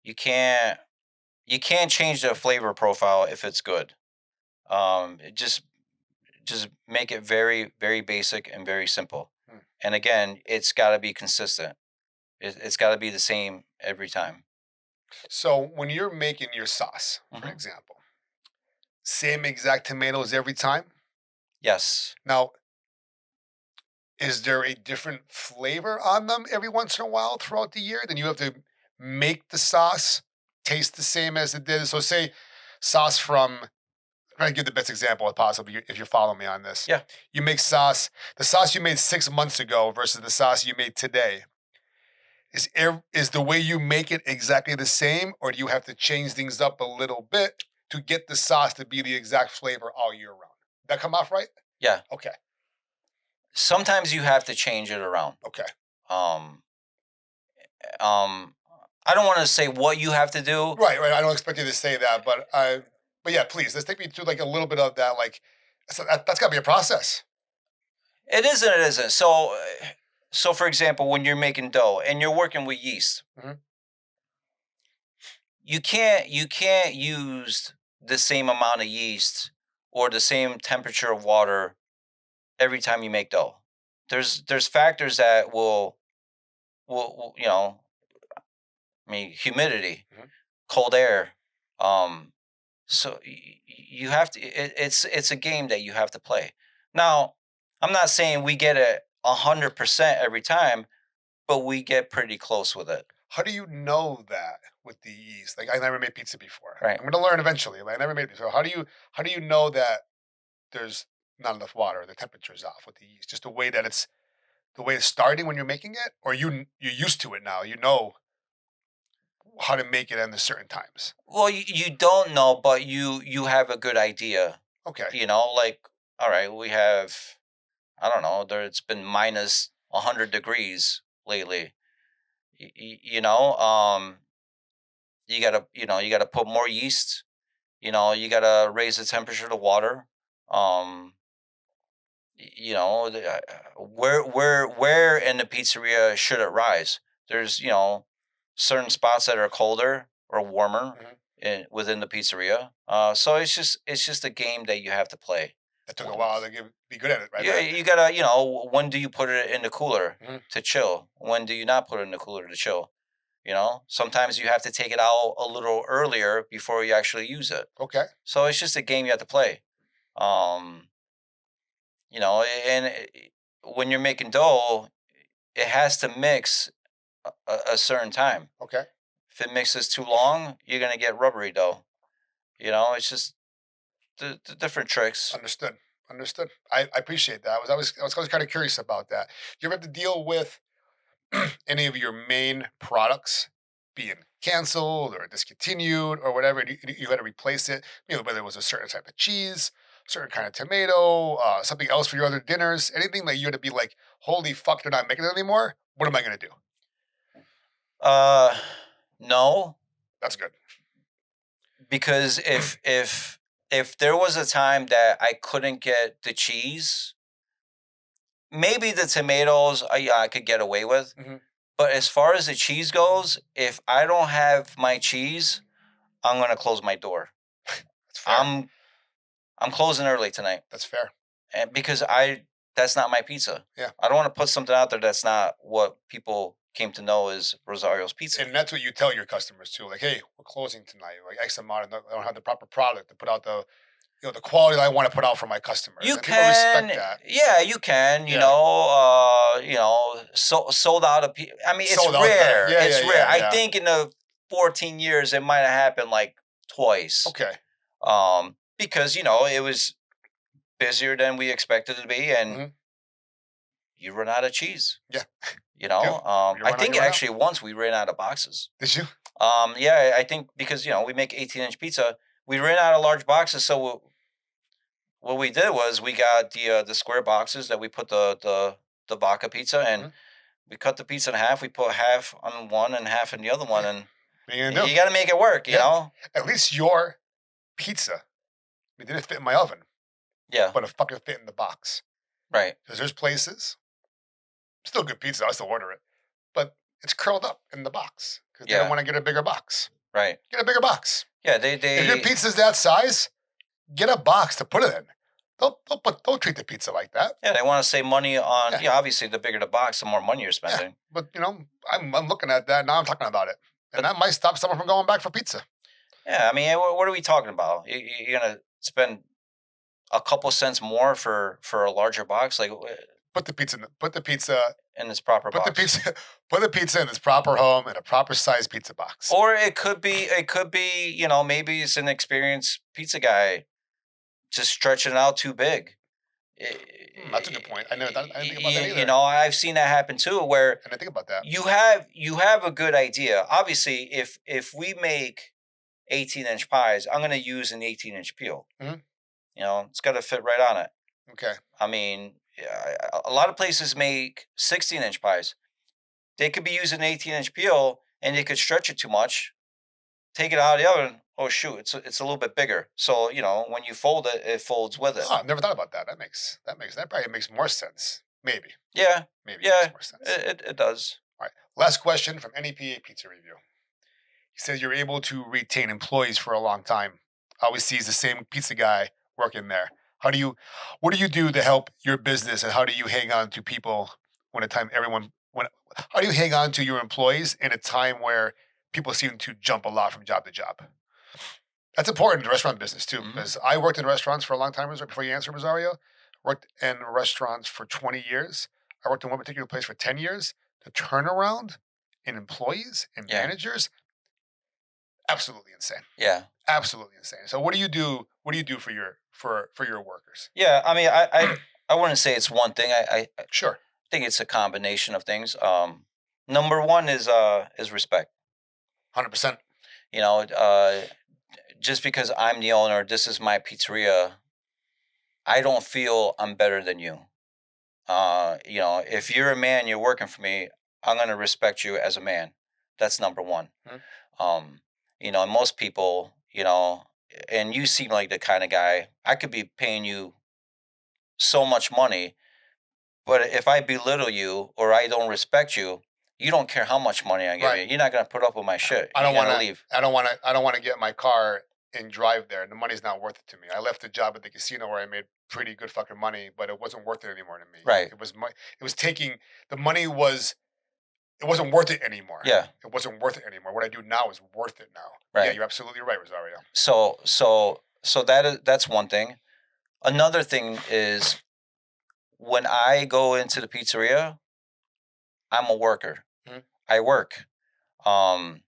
You can't change the flavor profile if it's good. Just make it very, very basic and very simple. Hmm. And again, it's got to be consistent. It's got to be the same every time. So when you're making your sauce, for Mhm. example, same exact tomatoes every time? Yes. Now, is there a different flavor on them every once in a while throughout the year? Then you have to make the sauce taste the same as it did. So say sauce from I'm trying to give the best example possible if you follow me on this. Yeah. You make sauce, the sauce you made 6 months ago versus the sauce you made today. Is the way you make it exactly the same, or do you have to change things up a little bit to get the sauce to be the exact flavor all year round? That come off right? Yeah. Okay. Sometimes you have to change it around. Okay. Um, I don't want to say what you have to do. Right. I don't expect you to say that, but yeah, please let's take me through like a little bit of that. Like, that's got to be a process. It is and it isn't. So for example, when you're making dough and you're working with yeast, Mhm. you can't use the same amount of yeast or the same temperature of water every time you make dough. There's factors that will I mean, humidity, Mhm. cold air. So you have to. It's a game that you have to play. Now, I'm not saying we get it 100% every time, but we get pretty close with it. How do you know that with the yeast? Like I never made pizza before. Right. I'm gonna learn eventually, but I never made it. So how do you know that there's not enough water, the temperature's off with the yeast? Just the way it's starting when you're making it, or you're used to it now. You know how to make it in the certain times. Well, you don't know, but you have a good idea. Okay. Like, all right, we have, I don't know, it's been minus 100 degrees lately. Y- y- you know, um, you gotta put more yeast. You gotta raise the temperature of the water. Um, where in the pizzeria should it rise? There's certain spots that are colder or warmer Mhm. within the pizzeria. So it's just a game that you have to play. That took a while to be good at it, right? Yeah, you gotta, when do you put it in the cooler Mhm. to chill? When do you not put it in the cooler to chill? Sometimes you have to take it out a little earlier before you actually use it. Okay. So it's just a game you have to play. Um, and when you're making dough, it has to mix a certain time. Okay. If it mixes too long, you're gonna get rubbery dough. It's just the different tricks. Understood. Understood. I appreciate that. I was kind of curious about that. You ever have to deal with any of your main products being canceled or discontinued or whatever? And you had to replace it. Whether it was a certain type of cheese, certain kind of tomato, something else for your other dinners, anything that you had to be like, holy fuck, they're not making it anymore. What am I gonna do? Uh, no, That's good. because if there was a time that I couldn't get the cheese, maybe the tomatoes I could get away with. Mhm. But as far as the cheese goes, if I don't have my cheese, I'm gonna close my door. That's fair. I'm closing early tonight, That's fair. and because that's not my pizza. Yeah. I don't want to put something out there that's not what people came to know as Rosario's Pizza. And that's what you tell your customers too. Like, hey, we're closing tonight. Like X amount. I don't have the proper product to put out the quality that I want to put out for my customers. You And people can, respect that. yeah, you can. Yeah. Sold out of. I mean, it's Sold out better. rare. Yeah, It's yeah, rare. yeah, I yeah. think in the 14 years it might have happened like twice. Okay. Because it was busier than we expected it to be, and Mhm. you run out of cheese. Yeah. You know, You I run out, think you run out. actually once we ran out of boxes. Did you? Yeah, I think because we make 18-inch pizza, we ran out of large boxes. So what we did was we got the square boxes that we put the vodka pizza, and Mhm. we cut the pizza in half. We put half on one and half in the other one, and What are you gonna do? you got to make it work. Yeah. At least your pizza, it didn't fit in my oven, Yeah, but it fucking fit in the box. right. Because there's places, still good pizza. I still order it, but it's curled up in the box because they don't Yeah, want to get a bigger box. right. Get a bigger box. Yeah, If your pizza's that size, get a box to put it in. Don't treat the pizza like that. Yeah, they want to save money on. Yeah. Yeah, obviously, the bigger the box, the more money you're Yeah, spending. but I'm looking at that now. I'm talking about it, and But that might stop someone from going back for pizza. yeah, I mean, what are we talking about? You're gonna spend a couple cents more for a larger box, like Put the pizza in this proper put box. the pizza put the pizza in its proper home in a proper sized pizza box. Or it could be, maybe it's an experienced pizza guy just stretching it out too big. That's a good point. I didn't think about that either. I've seen that happen too, where I didn't think about that. you have a good idea. Obviously, if we make 18-inch pies, I'm going to use an 18-inch peel. Mhm. It's got to fit right on it. Okay. I mean, a lot of places make 16-inch pies. They could be using 18-inch peel, and they could stretch it too much. Take it out of the oven. Oh shoot, it's a little bit bigger. So when you fold it, it folds with it. Oh, I've never thought about that. That probably makes more sense. Maybe. Yeah, Maybe yeah, it makes more sense. it does. All right. Last question from NEPA Pizza Review. He says you're able to retain employees for a long time. always sees the same pizza guy working there. What do you do to help your business, and how do you hang on to people how do you hang on to your employees in a time where people seem to jump a lot from job to job? That's important in the restaurant business too, Mhm. because I worked in restaurants for a long time. Before you answer, Rosario, worked in restaurants for 20 years. I worked in one particular place for 10 years. The turnaround in employees and Yeah. managers, absolutely insane. Yeah. Absolutely insane. So what do you do? What do you do for your workers? Yeah. I mean, I wouldn't say it's one thing. I Sure. think it's a combination of things. Number one is respect. 100%. You know, just because I'm the owner, this is my pizzeria. I don't feel I'm better than you. You know, if you're a man, you're working for me, I'm gonna respect you as a man. That's number one. Mhm. You know, and most people, you know, and you seem like the kind of guy, I could be paying you so much money, but if I belittle you or I don't respect you, you don't care how much money I give you. Right. You're not gonna put up with my shit. I You're don't want gonna to. leave. I don't want to get in my car and drive there. The money's not worth it to me. I left a job at the casino where I made pretty good fucking money, but it wasn't worth it anymore to me. Right. It was taking the money was. It wasn't worth it anymore. Yeah. It wasn't worth it anymore. What I do now is worth it now. Right. Yeah, you're absolutely right, Rosario. So that's one thing. Another thing is when I go into the pizzeria, I'm a worker. Mhm. I work. Um,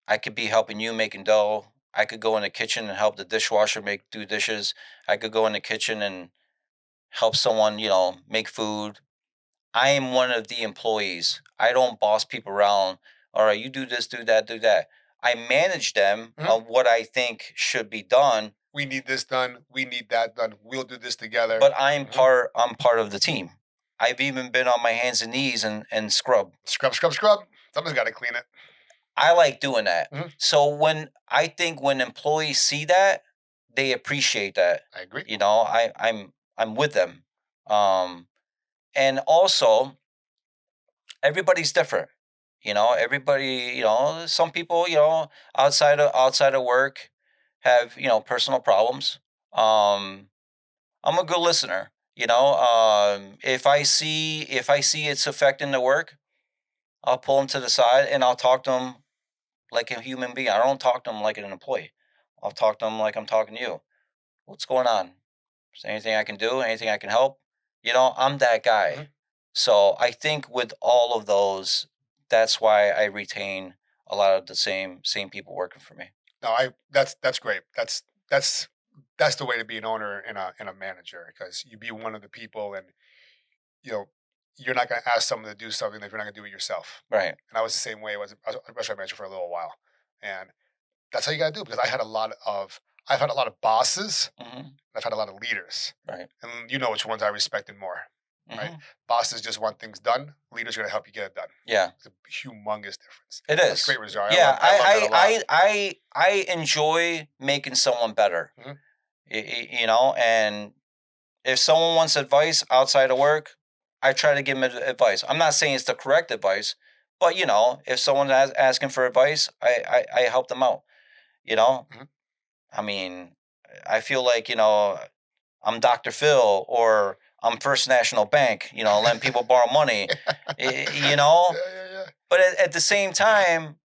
I could be helping you making dough. I could go in the kitchen and help the dishwasher do dishes. I could go in the kitchen and help someone, you know, make food. I am one of the employees. I don't boss people around. All right, you do this, do that, do that. I manage them Mhm. on what I think should be done. We need this done. We need that done. We'll do this together. But I'm Mhm. I'm part of the team. I've even been on my hands and knees and scrub. Scrub, scrub, scrub. Someone's got to clean it. I like doing that. Mhm. So when employees see that, they appreciate that. I agree. You know, I'm with them. Um, and also everybody's different. You know, everybody, you know, some people, you know, outside of work have, you know, personal problems. Um, I'm a good listener. You know, if I see it's affecting the work, I'll pull them to the side and I'll talk to them like a human being. I don't talk to them like an employee. I'll talk to them like I'm talking to you. What's going on? Is there anything I can do? Anything I can help? You know, I'm that guy. Mhm. So I think with all of those, that's why I retain a lot of the same people working for me. No, that's great. That's the way to be an owner and a manager, because you be one of the people, and you know you're not going to ask someone to do something if you're not going to do it yourself. Right. And I was the same way. I was a restaurant manager for a little while, and that's how you got to do it, because I've had a lot of bosses. Hmm. I've had a lot of leaders, Right. and you know which ones I respected more. Right? Hmm. Bosses just want things done. Leaders are going to help you get it done. Yeah. It's a humongous difference. It That's is. great, Rosario. Yeah, I love that a lot. I enjoy making someone better. Mhm. You know, and if someone wants advice outside of work, I try to give them advice. I'm not saying it's the correct advice, but you know, if someone's asking for advice, I help them out. You know, Mhm. I mean, I feel like, you know, I'm Dr. Phil or I'm First National Bank. You know, letting people borrow money. You know, Yeah. but at the same time,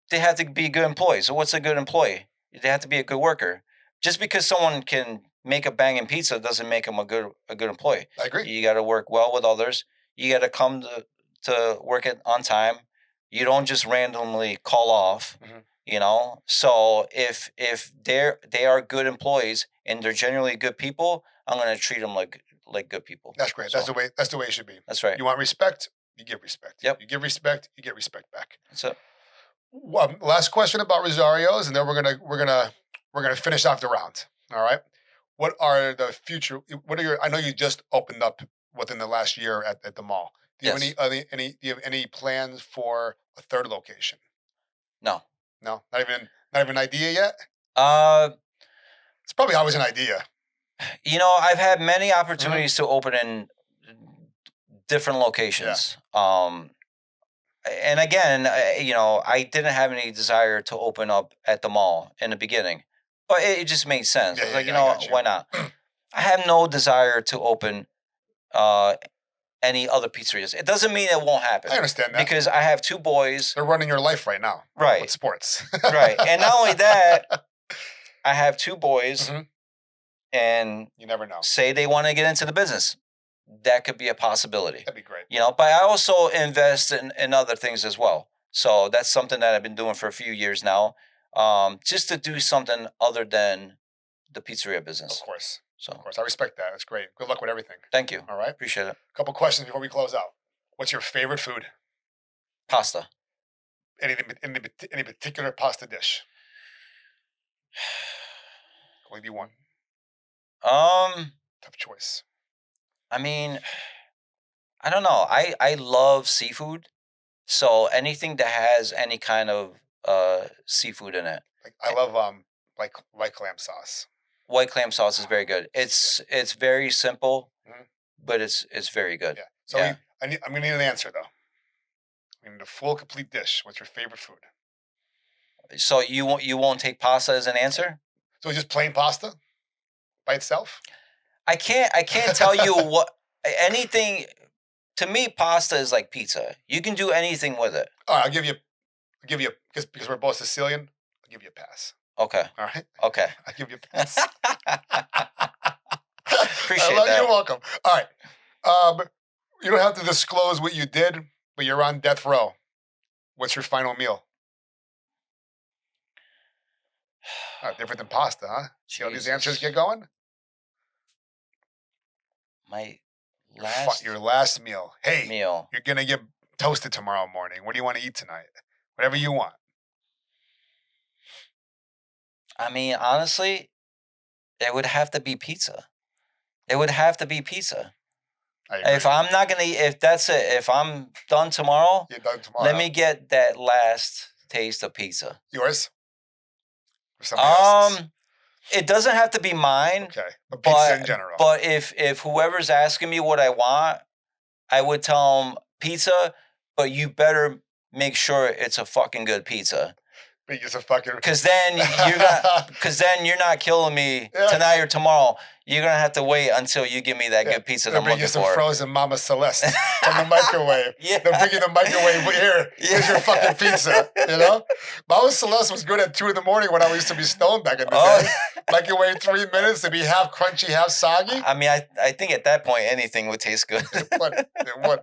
they have to be good employees. So what's a good employee? They have to be a good worker. Just because someone can make a banging pizza doesn't make them a good employee. I agree. You got to work well with others. You got to come to work on time. You don't just randomly call off. Mhm. You know. So if they are good employees and they're genuinely good people, I'm going to treat them like good people. That's great. So, That's the way it should be. that's right. You want respect, you give respect. Yep. You give respect, you get respect back. That's it. Last question about Rosario's, and then we're gonna finish off the round. All right. What are the future? What are your? I know you just opened up within the last year at the mall. Do you have Yes. any do you have any plans for a third location? No. No, not even an idea yet. Uh, It's probably always an idea. You know, I've had many Mm-hmm. opportunities to open in different locations. And again, you know, I didn't have any desire to open up at the mall in the beginning. But it just made sense. Yeah, I was yeah, like, yeah, I got you. why not? I have no desire to open any other pizzerias. It doesn't mean it won't happen. I understand that. Because I have 2 boys. They're running your life right now. Right. With sports. Right. And not only that, I have 2 boys, Mhm. and You never know. say they want to get into the business. That could be a possibility. That'd be great. But I also invest in other things as well. So that's something that I've been doing for a few years now, just to do something other than the pizzeria business. Of course. So, Of course. I respect that. That's great. Good luck with everything. thank you. All right. Appreciate it. A couple questions before we close out. What's your favorite food? Pasta. Any particular pasta dish? Only be one. Tough choice. I mean, I don't know. I love seafood, so anything that has any kind of seafood in it. Like, I love like white clam sauce. White clam sauce is very good. It's very simple, Mhm. but it's very good. Yeah. So Yeah. I'm gonna need an answer though. I mean, the full complete dish. What's your favorite food? So you won't take pasta as an answer? So just plain pasta by itself? I can't tell you what anything. To me, pasta is like pizza. You can do anything with it. All right, I'll give you because we're both Sicilian. I'll give you a pass. Okay. All right. Okay. I'll give you a pass. Appreciate that. You're welcome. All right. You don't have to disclose what you did, but you're on death row. What's your final meal? Different than pasta, huh? See how these answers get going? My Your last meal. Hey, meal. you're going to get toasted tomorrow morning. What do you want to eat tonight? Whatever you want. I mean, honestly, it would have to be pizza. It would have to be pizza. I agree. If I'm not gonna, if that's it, if I'm done tomorrow, You're done tomorrow. let me get that last taste of pizza. Yours? Or somebody else's? It doesn't have to be mine. Okay. But pizza in general. But if whoever's asking me what I want, I would tell them pizza, but you better make sure it's a fucking good pizza. It's a fucking... Because then you're not killing me tonight or tomorrow. You're gonna have to wait until you give me that good pizza that I'm looking for. They'll bring you some frozen Mama Celeste from the microwave. Yeah. They'll bring you the microwave here. Here's your fucking pizza. You know, Mama Celeste was good at 2 a.m. when I used to be stoned back in the day. Microwave 3 minutes to be half crunchy, half soggy. I mean, I think at that point anything would taste good. It would.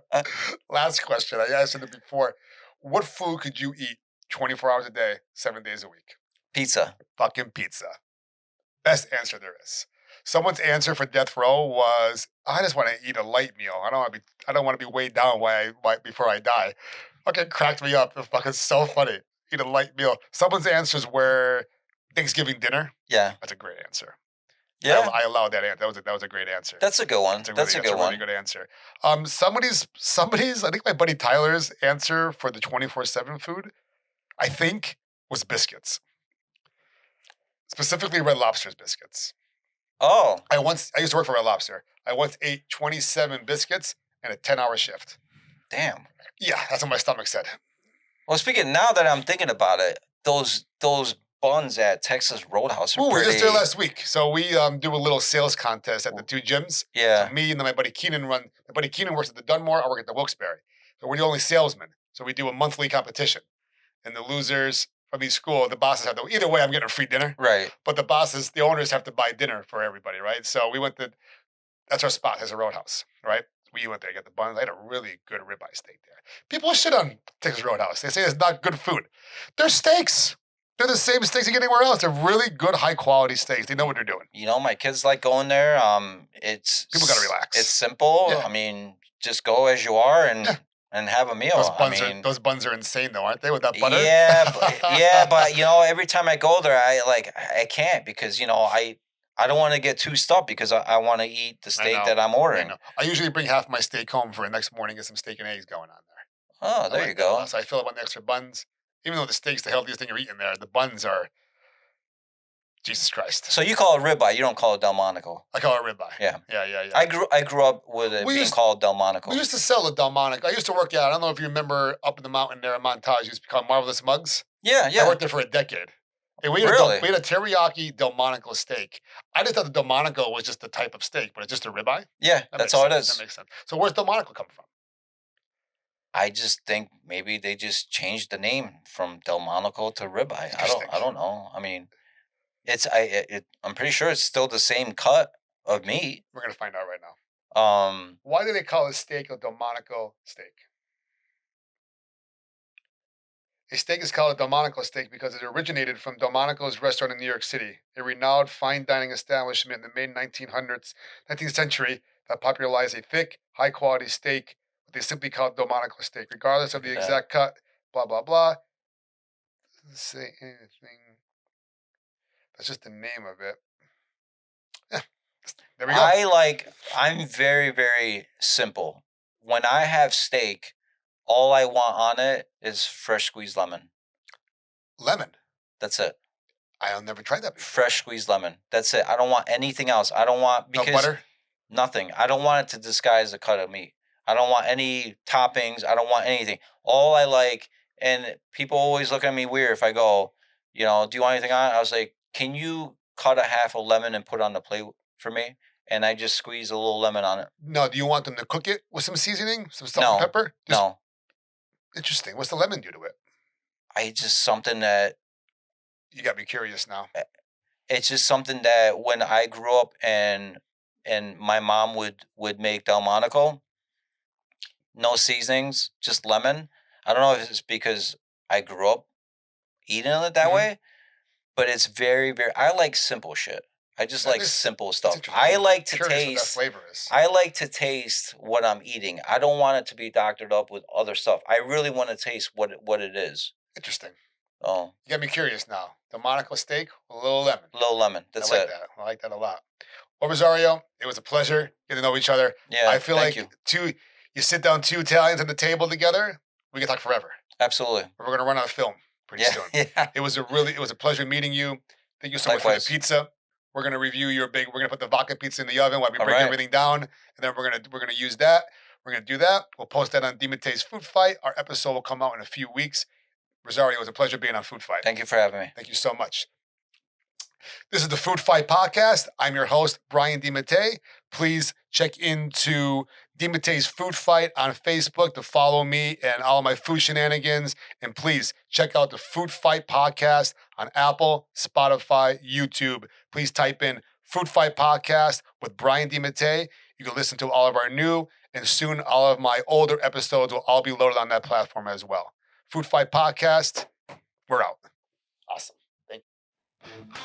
Last question. I asked it before. What food could you eat 24 hours a day, 7 days a week? Pizza. Fucking pizza. Best answer there is. Someone's answer for death row was, I just want to eat a light meal. I don't want to be weighed down before I die. Fucking cracked me up. It's fucking so funny. Eat a light meal. Someone's answers were Thanksgiving dinner. Yeah. That's a great answer. Yeah. I allowed that answer. That was a great answer. That's a good one. That's a good one. Really good answer. Somebody's I think my buddy Tyler's answer for the 24/7 food, I think, was biscuits. Specifically Red Lobster's biscuits. Oh. I used to work for Red Lobster. I once ate 27 biscuits in a 10-hour shift. Damn. Yeah, that's what my stomach said. Well, now that I'm thinking about it, those buns at Texas Roadhouse are We pretty... just did last week. So we do a little sales contest at the 2 gyms. Yeah. So me and then my buddy Keenan works at the Dunmore. I work at the Wilkes-Barre. So we're the only salesmen. So we do a monthly competition. And the losers from each school, the bosses have to, either way, I'm getting a free dinner. Right. But the owners have to buy dinner for everybody, right? So we went that's our spot, as a Roadhouse, right? We went there, got the buns. I had a really good ribeye steak there. People shit on Texas Roadhouse. They say it's not good food. They're steaks. They're the same steaks you get anywhere else. They're really good, high quality steaks. They know what they're doing. My kids like going there. People gotta relax. It's simple. Yeah. I mean, just go as you are and have a meal. Those buns are insane, though, aren't they? With that butter. Yeah, but every time I go there, I can't because I don't want to get too stuffed because I want to eat the steak that I'm ordering. I usually bring half my steak home for the next morning. Get some steak and eggs going on there. Oh, there you go. So I fill up on the extra buns. Even though the steak's the healthiest thing you're eating there, the buns are Jesus Christ. So you call it ribeye, you don't call it Delmonico. I call it ribeye. Yeah. Yeah. I grew up with it being called Delmonico. We used to sell the Delmonico. I used to work out. I don't know if you remember up in the mountain there in Montage, used to be called Marvelous Mugs. Yeah. I worked there for a decade. Hey, we Really? had a teriyaki Delmonico steak. I just thought the Delmonico was just the type of steak, but it's just a ribeye. Yeah, That that's makes all it sense. That is. makes sense. So where's Delmonico come from? I just think maybe they just changed the name from Delmonico to ribeye. Interesting. I don't know. I mean, I'm pretty sure it's still the same cut of meat. We're gonna find out right now. Um, Why do they call a steak a Delmonico steak? A steak is called a Delmonico steak because it originated from Delmonico's restaurant in New York City, a renowned fine dining establishment in the mid 19th century that popularized a thick, high quality steak, what they simply called Delmonico steak, regardless of the Look at that. exact cut. Blah blah blah. Doesn't say anything. That's just the name of it. Yeah, there we go. I'm very, very simple. When I have steak, all I want on it is fresh squeezed lemon. Lemon. That's it. I've never tried that before. Fresh squeezed lemon. That's it. I don't want anything else. I don't want No because butter. nothing. I don't want it to disguise the cut of meat. I don't want any toppings. I don't want anything. All I like, and people always look at me weird if I go, do you want anything on it? I was like, can you cut a half a lemon and put it on the plate for me? And I just squeeze a little lemon on it. No, do you want them to cook it with some seasoning, some salt No, and pepper? Just, no. Interesting. What's the lemon do to it? Something that You got me curious now. it's just something that when I grew up and my mom would make Delmonico, no seasonings, just lemon. I don't know if it's because I grew up eating it that way, but it's very, very. I like simple shit. I just like simple stuff. I like to Curious what that taste. flavor is. I like to taste what I'm eating. I don't want it to be doctored up with other stuff. I really want to taste what it is. Interesting. Oh, You got me curious now. The Monaco steak with a little lemon. little lemon. That's I like it. that. I like that a lot. Well, Rosario, it was a pleasure getting to know each other. Yeah, I feel like you sit down two Italians at the table together, we can talk forever. Absolutely. We're gonna run out of film pretty soon. Yeah. It was a pleasure meeting you. Thank you so much Likewise. for the pizza. We're gonna review we're gonna put the vodka pizza in the oven while we break right. everything down, and then we're gonna use that. We're gonna do that. We'll post that on Dimitte's Food Fight. Our episode will come out in a few weeks. Rosario, it was a pleasure being on Food Fight. Thank you for having me. Thank you so much. This is the Food Fight Podcast. I'm your host, Brian Dimite. Please check into Dimite's Food Fight on Facebook to follow me and all of my food shenanigans. And please check out the Food Fight Podcast on Apple, Spotify, YouTube. Please type in Food Fight Podcast with Brian Dimite. You can listen to all of our new and soon all of my older episodes will all be loaded on that platform as well. Food Fight Podcast, we're out. Awesome. Thank you.